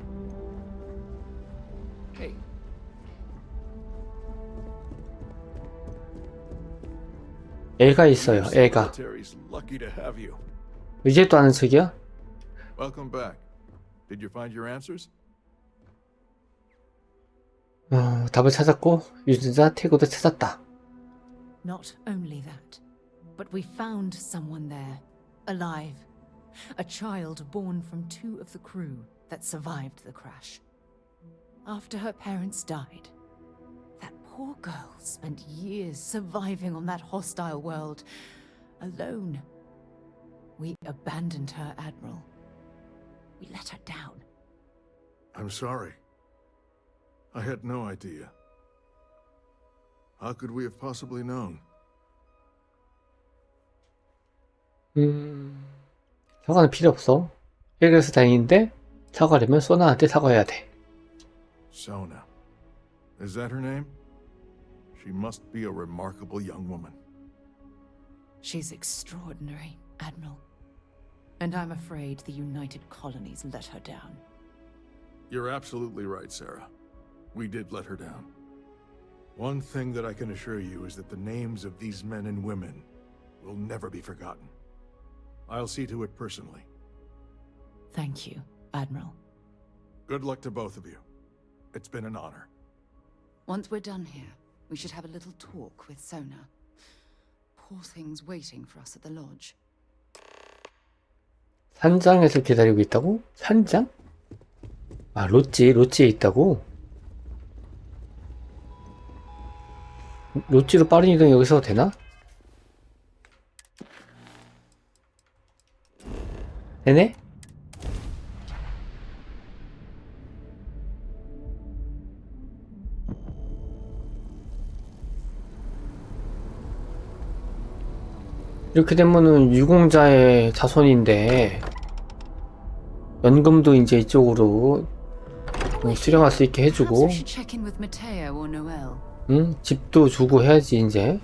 Speaker 1: 애가 있어요, 애가.
Speaker 4: Military's lucky to have you.
Speaker 1: 이제 또 아는 척이야?
Speaker 4: Welcome back. Did you find your answers?
Speaker 1: 답을 찾았고 유전자 태그도 찾았다.
Speaker 2: Not only that, but we found someone there, alive. A child born from 2 of the crew that survived the crash. After her parents died, that poor girl spent years surviving on that hostile world, alone. We abandoned her, Admiral. We let her down.
Speaker 4: I'm sorry. I had no idea. How could we have possibly known?
Speaker 1: 사과는 필요 없어. 그래서 다행인데 사과하려면 소나한테 사과해야 돼.
Speaker 4: Sona. Is that her name? She must be a remarkable young woman.
Speaker 2: She's extraordinary, Admiral. And I'm afraid the United Colonies let her down.
Speaker 4: You're absolutely right, Sarah. We did let her down. One thing that I can assure you is that the names of these men and women will never be forgotten. I'll see to it personally.
Speaker 2: Thank you, Admiral.
Speaker 4: Good luck to both of you. It's been an honor.
Speaker 2: Once we're done here, we should have a little talk with Sona. Poor thing's waiting for us at the lodge.
Speaker 1: 산장에서 기다리고 있다고? 산장? 로찌에 있다고? 로찌로 빠른 이동 여기서 되나? 되네? 이렇게 되면은 유공자의 자손인데 연금도 이제 이쪽으로 수령할 수 있게
Speaker 2: Perhaps
Speaker 1: 해주고
Speaker 2: we should check in with Matteo or Noel.
Speaker 1: 집도 주고 해야지 이제.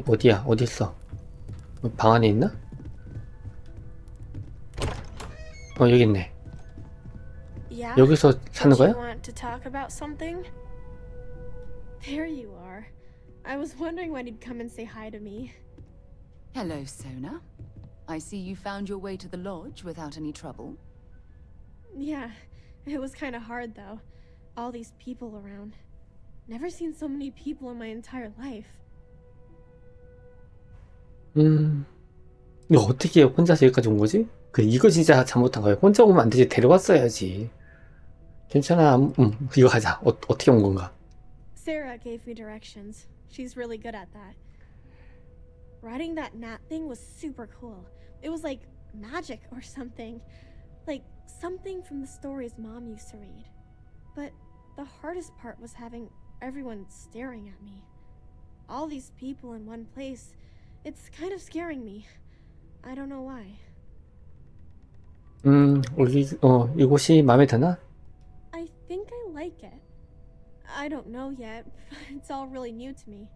Speaker 1: 어디야? 어디 있어? 방 안에 있나? 여기 있네.
Speaker 3: Yeah?
Speaker 1: 여기서 사는
Speaker 3: Don't you
Speaker 1: 거야?
Speaker 3: want to talk about something? There you are. I was wondering when you'd come and say hi to me.
Speaker 2: Hello, Sona. I see you found your way to the lodge without any trouble.
Speaker 3: Yeah, it was kind of hard though. All these people around. Never seen so many people in my entire life.
Speaker 1: 이거 어떻게 혼자서 여기까지 온 거지? 이거 진짜 잘못한 거야. 혼자 오면 안 되지. 데려왔어야지. 괜찮아. 이거 가자. 어떻게 온 건가?
Speaker 3: Sarah gave me directions. She's really good at that. Riding that gnat thing was super cool. It was like magic or something. Like something from the stories Mom used to read. But the hardest part was having everyone staring at me. All these people in one place. It's kind of scaring me. I don't know why.
Speaker 1: 이곳이 마음에 드나?
Speaker 3: I think I like it. I don't know yet. It's all really new to me.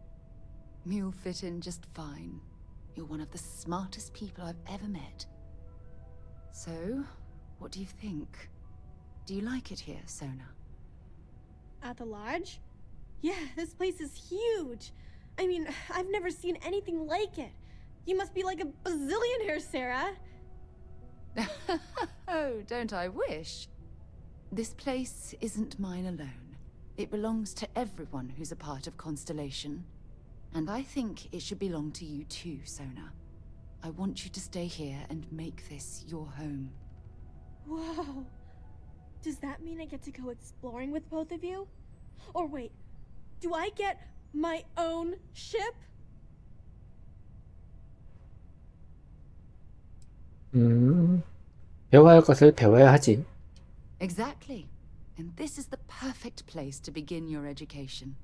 Speaker 2: You'll fit in just fine. You're one of the smartest people I've ever met. So, what do you think? Do you like it here, Sona?
Speaker 3: At the lodge? Yeah, this place is huge. I mean, I've never seen anything like it. You must be like a bazillionaire, Sarah.
Speaker 2: Oh, don't I wish? This place isn't mine alone. It belongs to everyone who's a part of Constellation. And I think it should belong to you too, Sona. I want you to stay here and make this your home.
Speaker 3: Whoa. Does that mean I get to go exploring with both of you? Or wait, do I get my own ship?
Speaker 1: 배워야 할 것을 배워야 하지.
Speaker 2: Exactly. And this is the perfect place to begin your education.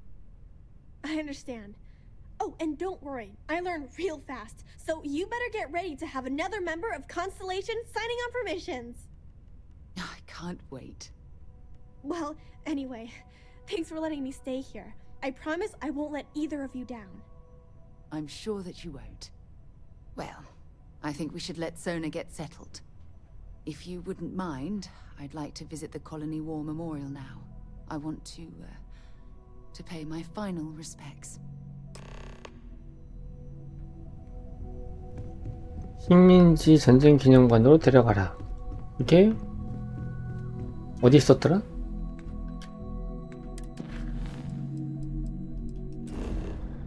Speaker 3: I understand. Oh, and don't worry, I learn real fast, so you better get ready to have another member of Constellation signing on for missions.
Speaker 2: I can't wait.
Speaker 3: Well, anyway, thanks for letting me stay here. I promise I won't let either of you down.
Speaker 2: I'm sure that you won't. Well, I think we should let Sona get settled. If you wouldn't mind, I'd like to visit the Colony War Memorial now. I want to pay my final respects.
Speaker 1: 식민지 전쟁 기념관으로 데려가라. 이게 어디 있었더라?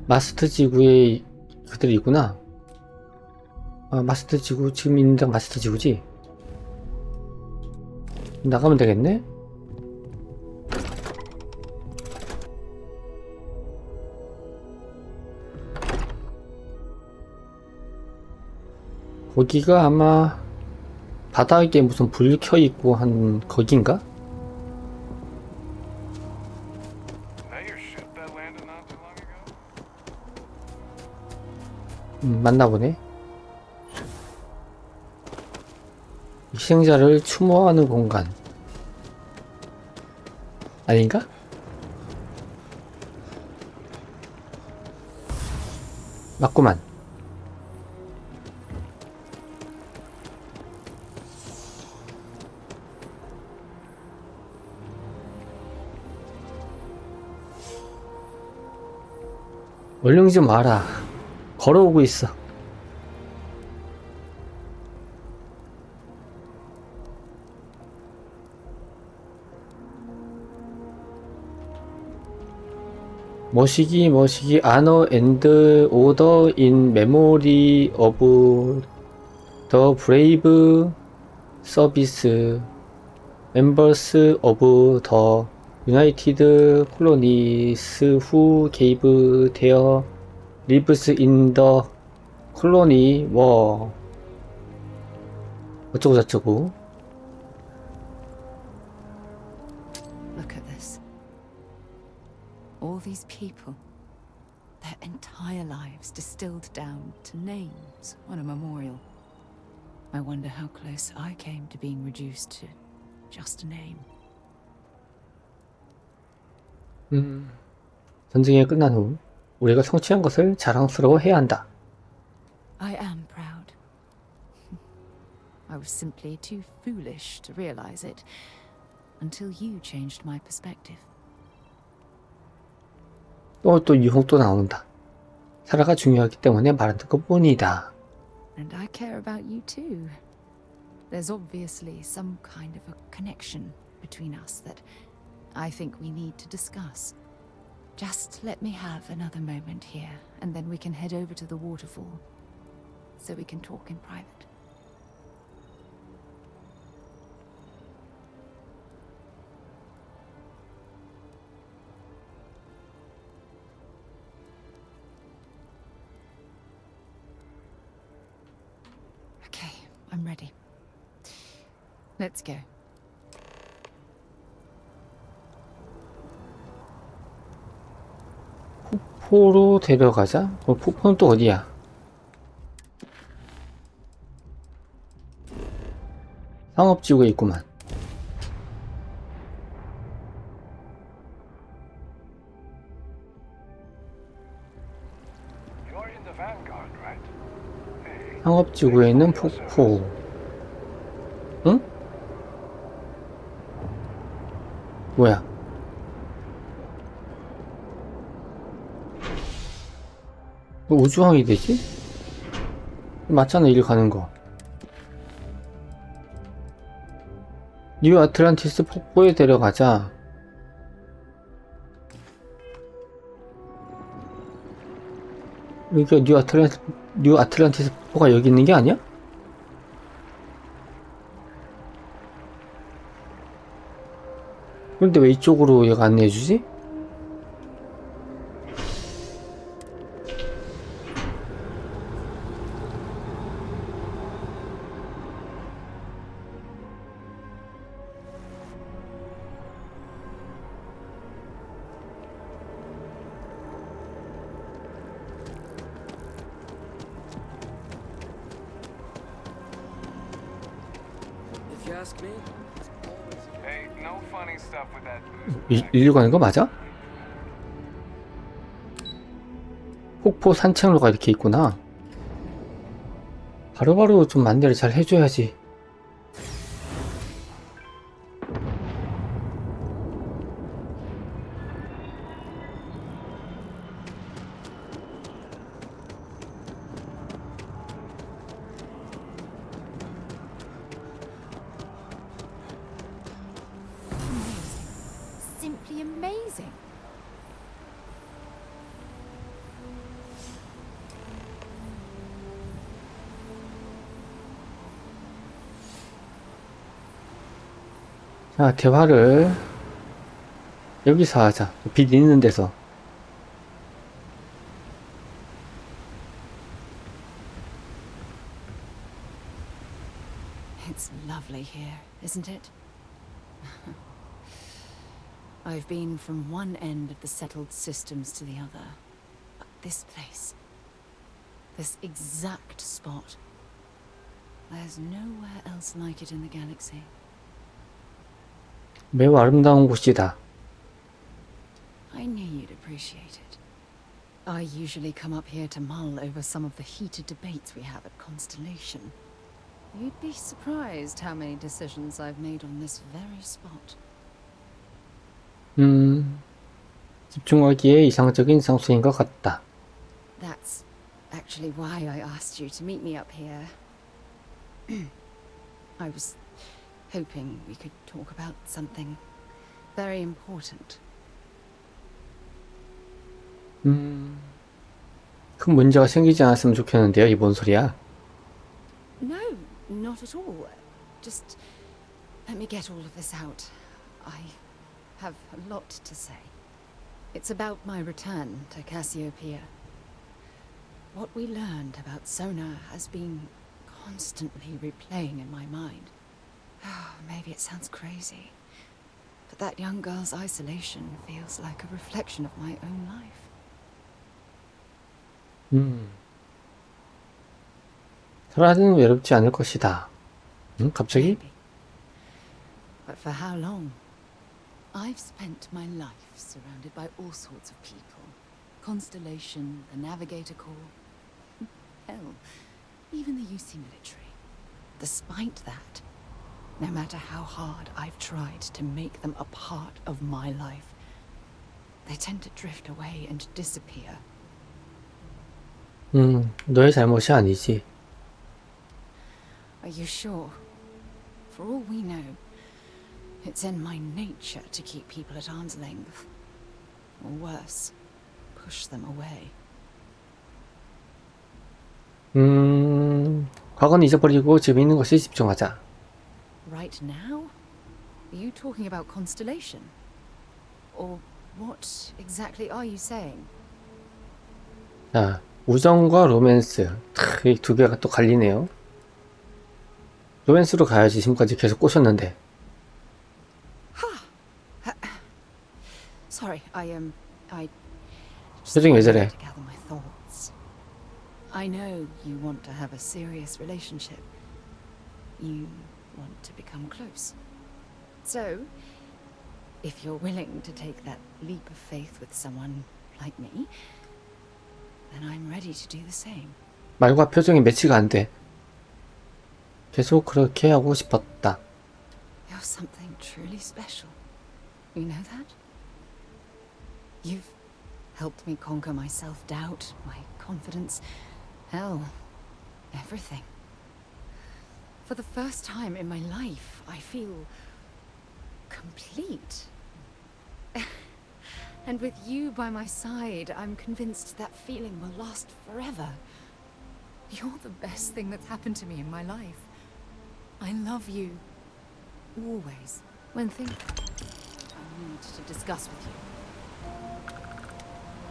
Speaker 1: 마스터 지구에 그들이 있구나. 아, 마스터 지구 지금 있는 데가 마스터 지구지? 나가면 되겠네? 거기가 아마 바닥에 무슨 불 켜있고 한 거긴가?
Speaker 5: That your ship that landed not too long ago?
Speaker 1: 맞나보네. 희생자를 추모하는 공간 아닌가? 맞구만. 얼른 좀 와라. 걸어오고 있어. 머시기 honor and order in memory of the brave service members of the United Colonies who gave their lives in the colony war. 어쩌고 저쩌고.
Speaker 2: Look at this. All these people, their entire lives distilled down to names on a memorial. I wonder how close I came to being reduced to just a name.
Speaker 1: 전쟁이 끝난 후 우리가 성취한 것을 자랑스러워해야 한다.
Speaker 2: I am proud. I was simply too foolish to realize it until you changed my perspective.
Speaker 1: 또 유혹도 나온다. 사라가 중요하기 때문에 말하는 것뿐이다.
Speaker 2: And I care about you too. There's obviously some kind of a connection between us that I think we need to discuss. Just let me have another moment here, and then we can head over to the waterfall, so we can talk in private. I'm ready. Let's go.
Speaker 1: 폭포로 데려가자? 폭포는 또 어디야? 상업지구에 있구만.
Speaker 5: You're in the vanguard, right? Hey,
Speaker 1: 상업지구에 있는 폭포. 응? 뭐야? 뭐 우주항이 되지? 맞잖아, 일 가는 거. 뉴 아틀란티스 폭포에 데려가자. 여기가 뉴 아틀란티스 폭포가 여기 있는 게 아니야? 그런데 왜 이쪽으로 얘가 안내해주지?
Speaker 6: If you ask me,
Speaker 5: hey, no funny stuff with that booze.
Speaker 1: 일로 가는 거 맞아? 폭포 산책로가 이렇게 있구나. 바로바로 좀 안내를 잘 해줘야지.
Speaker 2: Simply amazing.
Speaker 1: 자, 대화를 여기서 하자. 빛 있는 데서.
Speaker 2: It's lovely here, isn't it? I've been from one end of the settled systems to the other. But this place, this exact spot, there's nowhere else like it in the galaxy.
Speaker 1: 매우 아름다운 곳이다.
Speaker 2: I knew you'd appreciate it. I usually come up here to mull over some of the heated debates we have at Constellation. You'd be surprised how many decisions I've made on this very spot.
Speaker 1: 집중하기에 이상적인 장소인 것 같다.
Speaker 2: That's actually why I asked you to meet me up here. I was hoping we could talk about something very important.
Speaker 1: 큰 문제가 생기지 않았으면 좋겠는데요. 이 뭔 소리야?
Speaker 2: No, not at all. Just let me get all of this out. I have a lot to say. It's about my return to Cassiopeia. What we learned about Sona has been constantly replaying in my mind. Maybe it sounds crazy, but that young girl's isolation feels like a reflection of my own life.
Speaker 1: 소라는 외롭지 않을 것이다. 갑자기?
Speaker 2: Maybe. But for how long? I've spent my life surrounded by all sorts of people. Constellation, the Navigator Corps. Hell, even the UC military. Despite that, no matter how hard I've tried to make them a part of my life, they tend to drift away and disappear.
Speaker 1: 너의 잘못이 아니지.
Speaker 2: Are you sure? For all we know, it's in my nature to keep people at arm's length. Or worse, push them away.
Speaker 1: 과거는 잊어버리고 지금 있는 것에 집중하자.
Speaker 2: Right now? Are you talking about Constellation? Or what exactly are you saying?
Speaker 1: 자, 우정과 로맨스. 이 두 개가 또 갈리네요. 로맨스로 가야지. 지금까지 계속 꼬셨는데.
Speaker 2: Sorry, I
Speaker 1: 표정이 왜 저래?
Speaker 2: to gather my thoughts. I know you want to have a serious relationship. You want to become close. So, if you're willing to take that leap of faith with someone like me, then I'm ready to do the same.
Speaker 1: 말과 표정이 매치가 안 돼. 계속 그렇게 하고 싶었다.
Speaker 2: You're something truly special. You know that? You've helped me conquer my self-doubt, my confidence, hell, everything. For the first time in my life, I feel complete. And with you by my side, I'm convinced that feeling will last forever. You're the best thing that's happened to me in my life. I love you. Always. When things I need to discuss with you.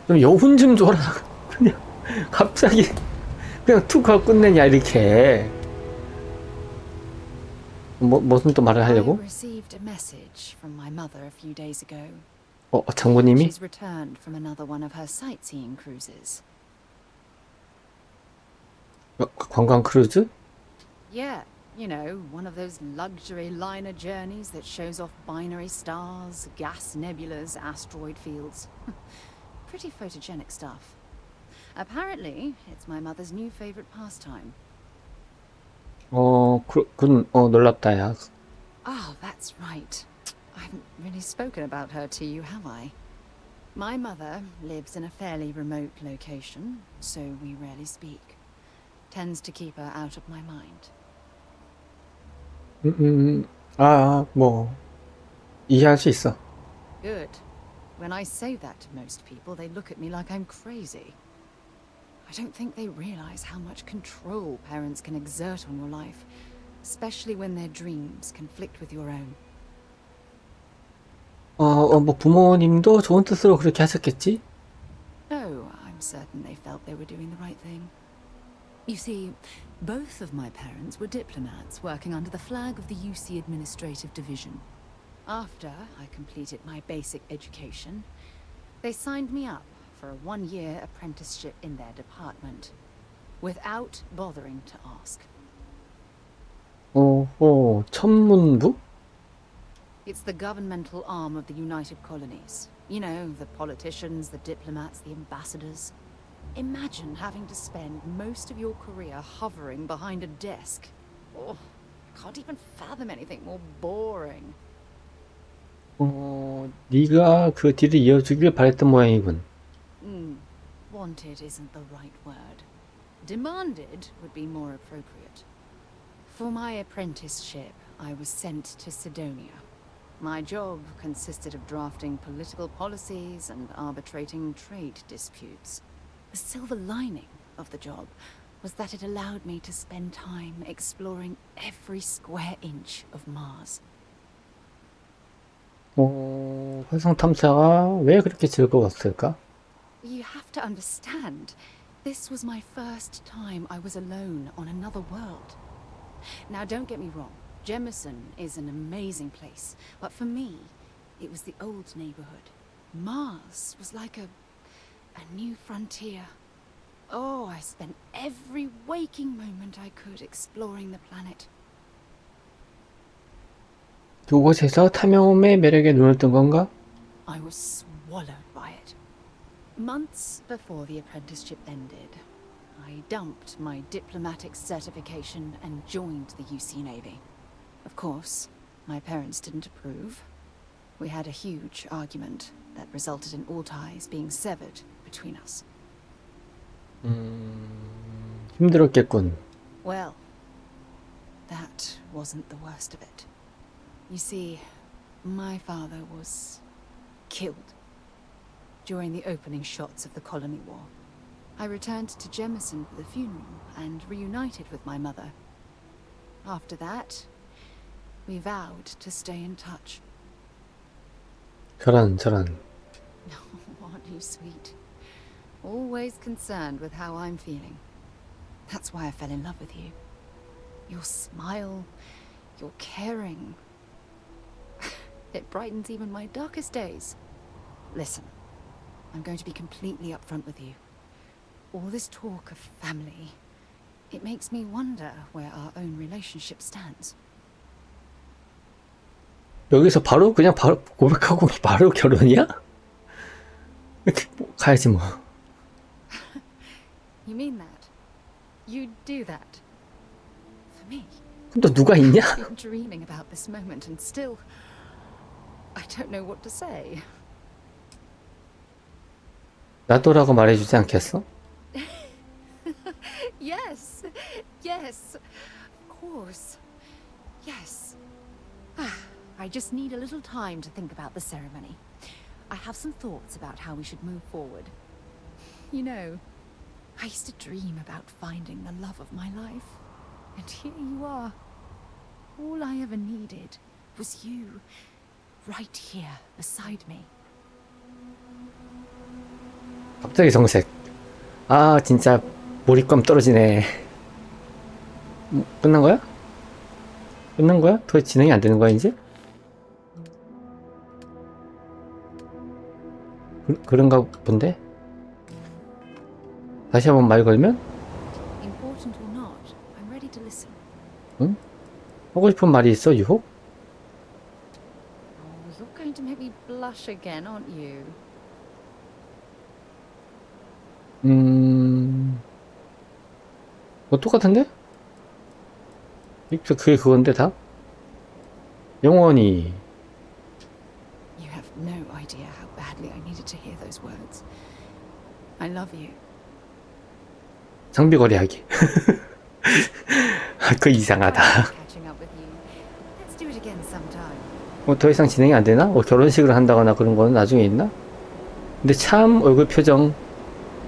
Speaker 1: 좀 여운 좀 줘라. 그냥 갑자기 그냥 툭 하고 끝내냐 이렇게. 무슨 또 말을
Speaker 2: I
Speaker 1: 하려고?
Speaker 2: received a message from my mother a few days ago.
Speaker 1: 장모님이?
Speaker 2: She's returned from another one of her sightseeing cruises.
Speaker 1: 관광 크루즈?
Speaker 2: Yeah, you know, one of those luxury liner journeys that shows off binary stars, gas nebulas, asteroid fields. Pretty photogenic stuff. Apparently, it's my mother's new favorite pastime.
Speaker 1: 놀랍다, 야.
Speaker 2: Oh, that's right. I haven't really spoken about her to you, have I? My mother lives in a fairly remote location, so we rarely speak. Tends to keep her out of my mind.
Speaker 1: 이해할 수 있어.
Speaker 2: Good. When I say that to most people, they look at me like I'm crazy. I don't think they realize how much control parents can exert on your life, especially when their dreams conflict with your own.
Speaker 1: 부모님도 좋은 뜻으로 그렇게 하셨겠지?
Speaker 2: Oh, I'm certain they felt they were doing the right thing. You see, both of my parents were diplomats working under the flag of the UC Administrative Division. After I completed my basic education, they signed me up for a one-year apprenticeship in their department, without bothering to ask.
Speaker 1: 천문부?
Speaker 2: It's the governmental arm of the United Colonies. You know, the politicians, the diplomats, the ambassadors. Imagine having to spend most of your career hovering behind a desk. Oh, I can't even fathom anything more boring.
Speaker 1: 네가 그 뒤를 이어주길 바랬던 모양이군.
Speaker 2: Wanted isn't the right word. Demanded would be more appropriate. For my apprenticeship, I was sent to Sidonia. My job consisted of drafting political policies and arbitrating trade disputes. The silver lining of the job was that it allowed me to spend time exploring every square inch of Mars.
Speaker 1: 화성 탐사가 왜 그렇게 즐거웠을까?
Speaker 2: You have to understand, this was my first time I was alone on another world. Now, don't get me wrong, Jemison is an amazing place, but for me, it was the old neighborhood. Mars was like a new frontier. Oh, I spent every waking moment I could exploring the planet.
Speaker 1: 그곳에서 탐험의 매력에 눈을 뜬 건가?
Speaker 2: I was swallowed by it. Months before the apprenticeship ended, I dumped my diplomatic certification and joined the UC Navy. Of course, my parents didn't approve. We had a huge argument that resulted in all ties being severed between us.
Speaker 1: 힘들었겠군.
Speaker 2: Well, that wasn't the worst of it. You see, my father was killed during the opening shots of the Colony War. I returned to Jemison for the funeral and reunited with my mother. After that, we vowed to stay in touch.
Speaker 1: 저런.
Speaker 2: Aren't you sweet? Always concerned with how I'm feeling. That's why I fell in love with you. Your smile, your caring. It brightens even my darkest days. Listen, I'm going to be completely upfront with you. All this talk of family, it makes me wonder where our own relationship stands.
Speaker 1: 여기서 바로 그냥 바로 고백하고 바로 결혼이야? 가야지 뭐.
Speaker 2: You mean that? You'd do that? For me?
Speaker 1: 그럼 또 누가 있냐?
Speaker 2: I've been dreaming about this moment and still... I don't know what to say.
Speaker 1: 나도라고 말해주지 않겠어?
Speaker 2: Yes, yes, of course. Yes. I just need a little time to think about the ceremony. I have some thoughts about how we should move forward. You know, I used to dream about finding the love of my life. And here you are. All I ever needed was you, right here beside me.
Speaker 1: 갑자기 정색. 아 진짜 몰입감 떨어지네. 끝난 거야? 끝난 거야? 더 진행이 안 되는 거야 이제? 그런가 본데? 다시 한번 말 걸면?
Speaker 2: Important or not, I'm ready to listen.
Speaker 1: 응? 하고 싶은 말이 있어 유혹?
Speaker 2: Oh, you're going to make me blush again, aren't you?
Speaker 1: 뭐 똑같은데? 그게 그건데 다? 영원히.
Speaker 2: You have no idea how badly I needed to hear those words. I love you.
Speaker 1: 장비거리하기. 그 이상하다.
Speaker 2: Catching up with you. Let's do it again sometime.
Speaker 1: 뭐 더 이상 진행이 안 되나? 뭐 결혼식을 한다거나 그런 거는 나중에 있나? 근데 참 얼굴 표정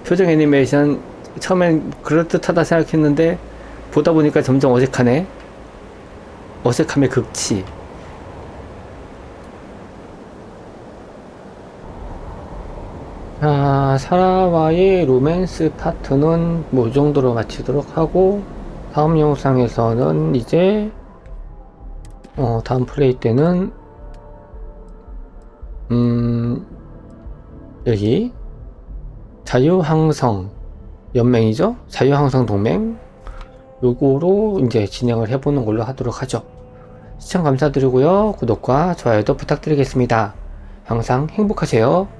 Speaker 1: 애니메이션 처음엔 그럴듯하다 생각했는데 보다 보니까 점점 어색하네. 어색함의 극치. 사라와의 로맨스 파트는 뭐 이 정도로 마치도록 하고, 다음 영상에서는 이제 다음 플레이 때는 여기 자유항성 연맹이죠? 자유항성 동맹 요거로 이제 진행을 해보는 걸로 하도록 하죠. 시청 감사드리고요. 구독과 좋아요도 부탁드리겠습니다. 항상 행복하세요.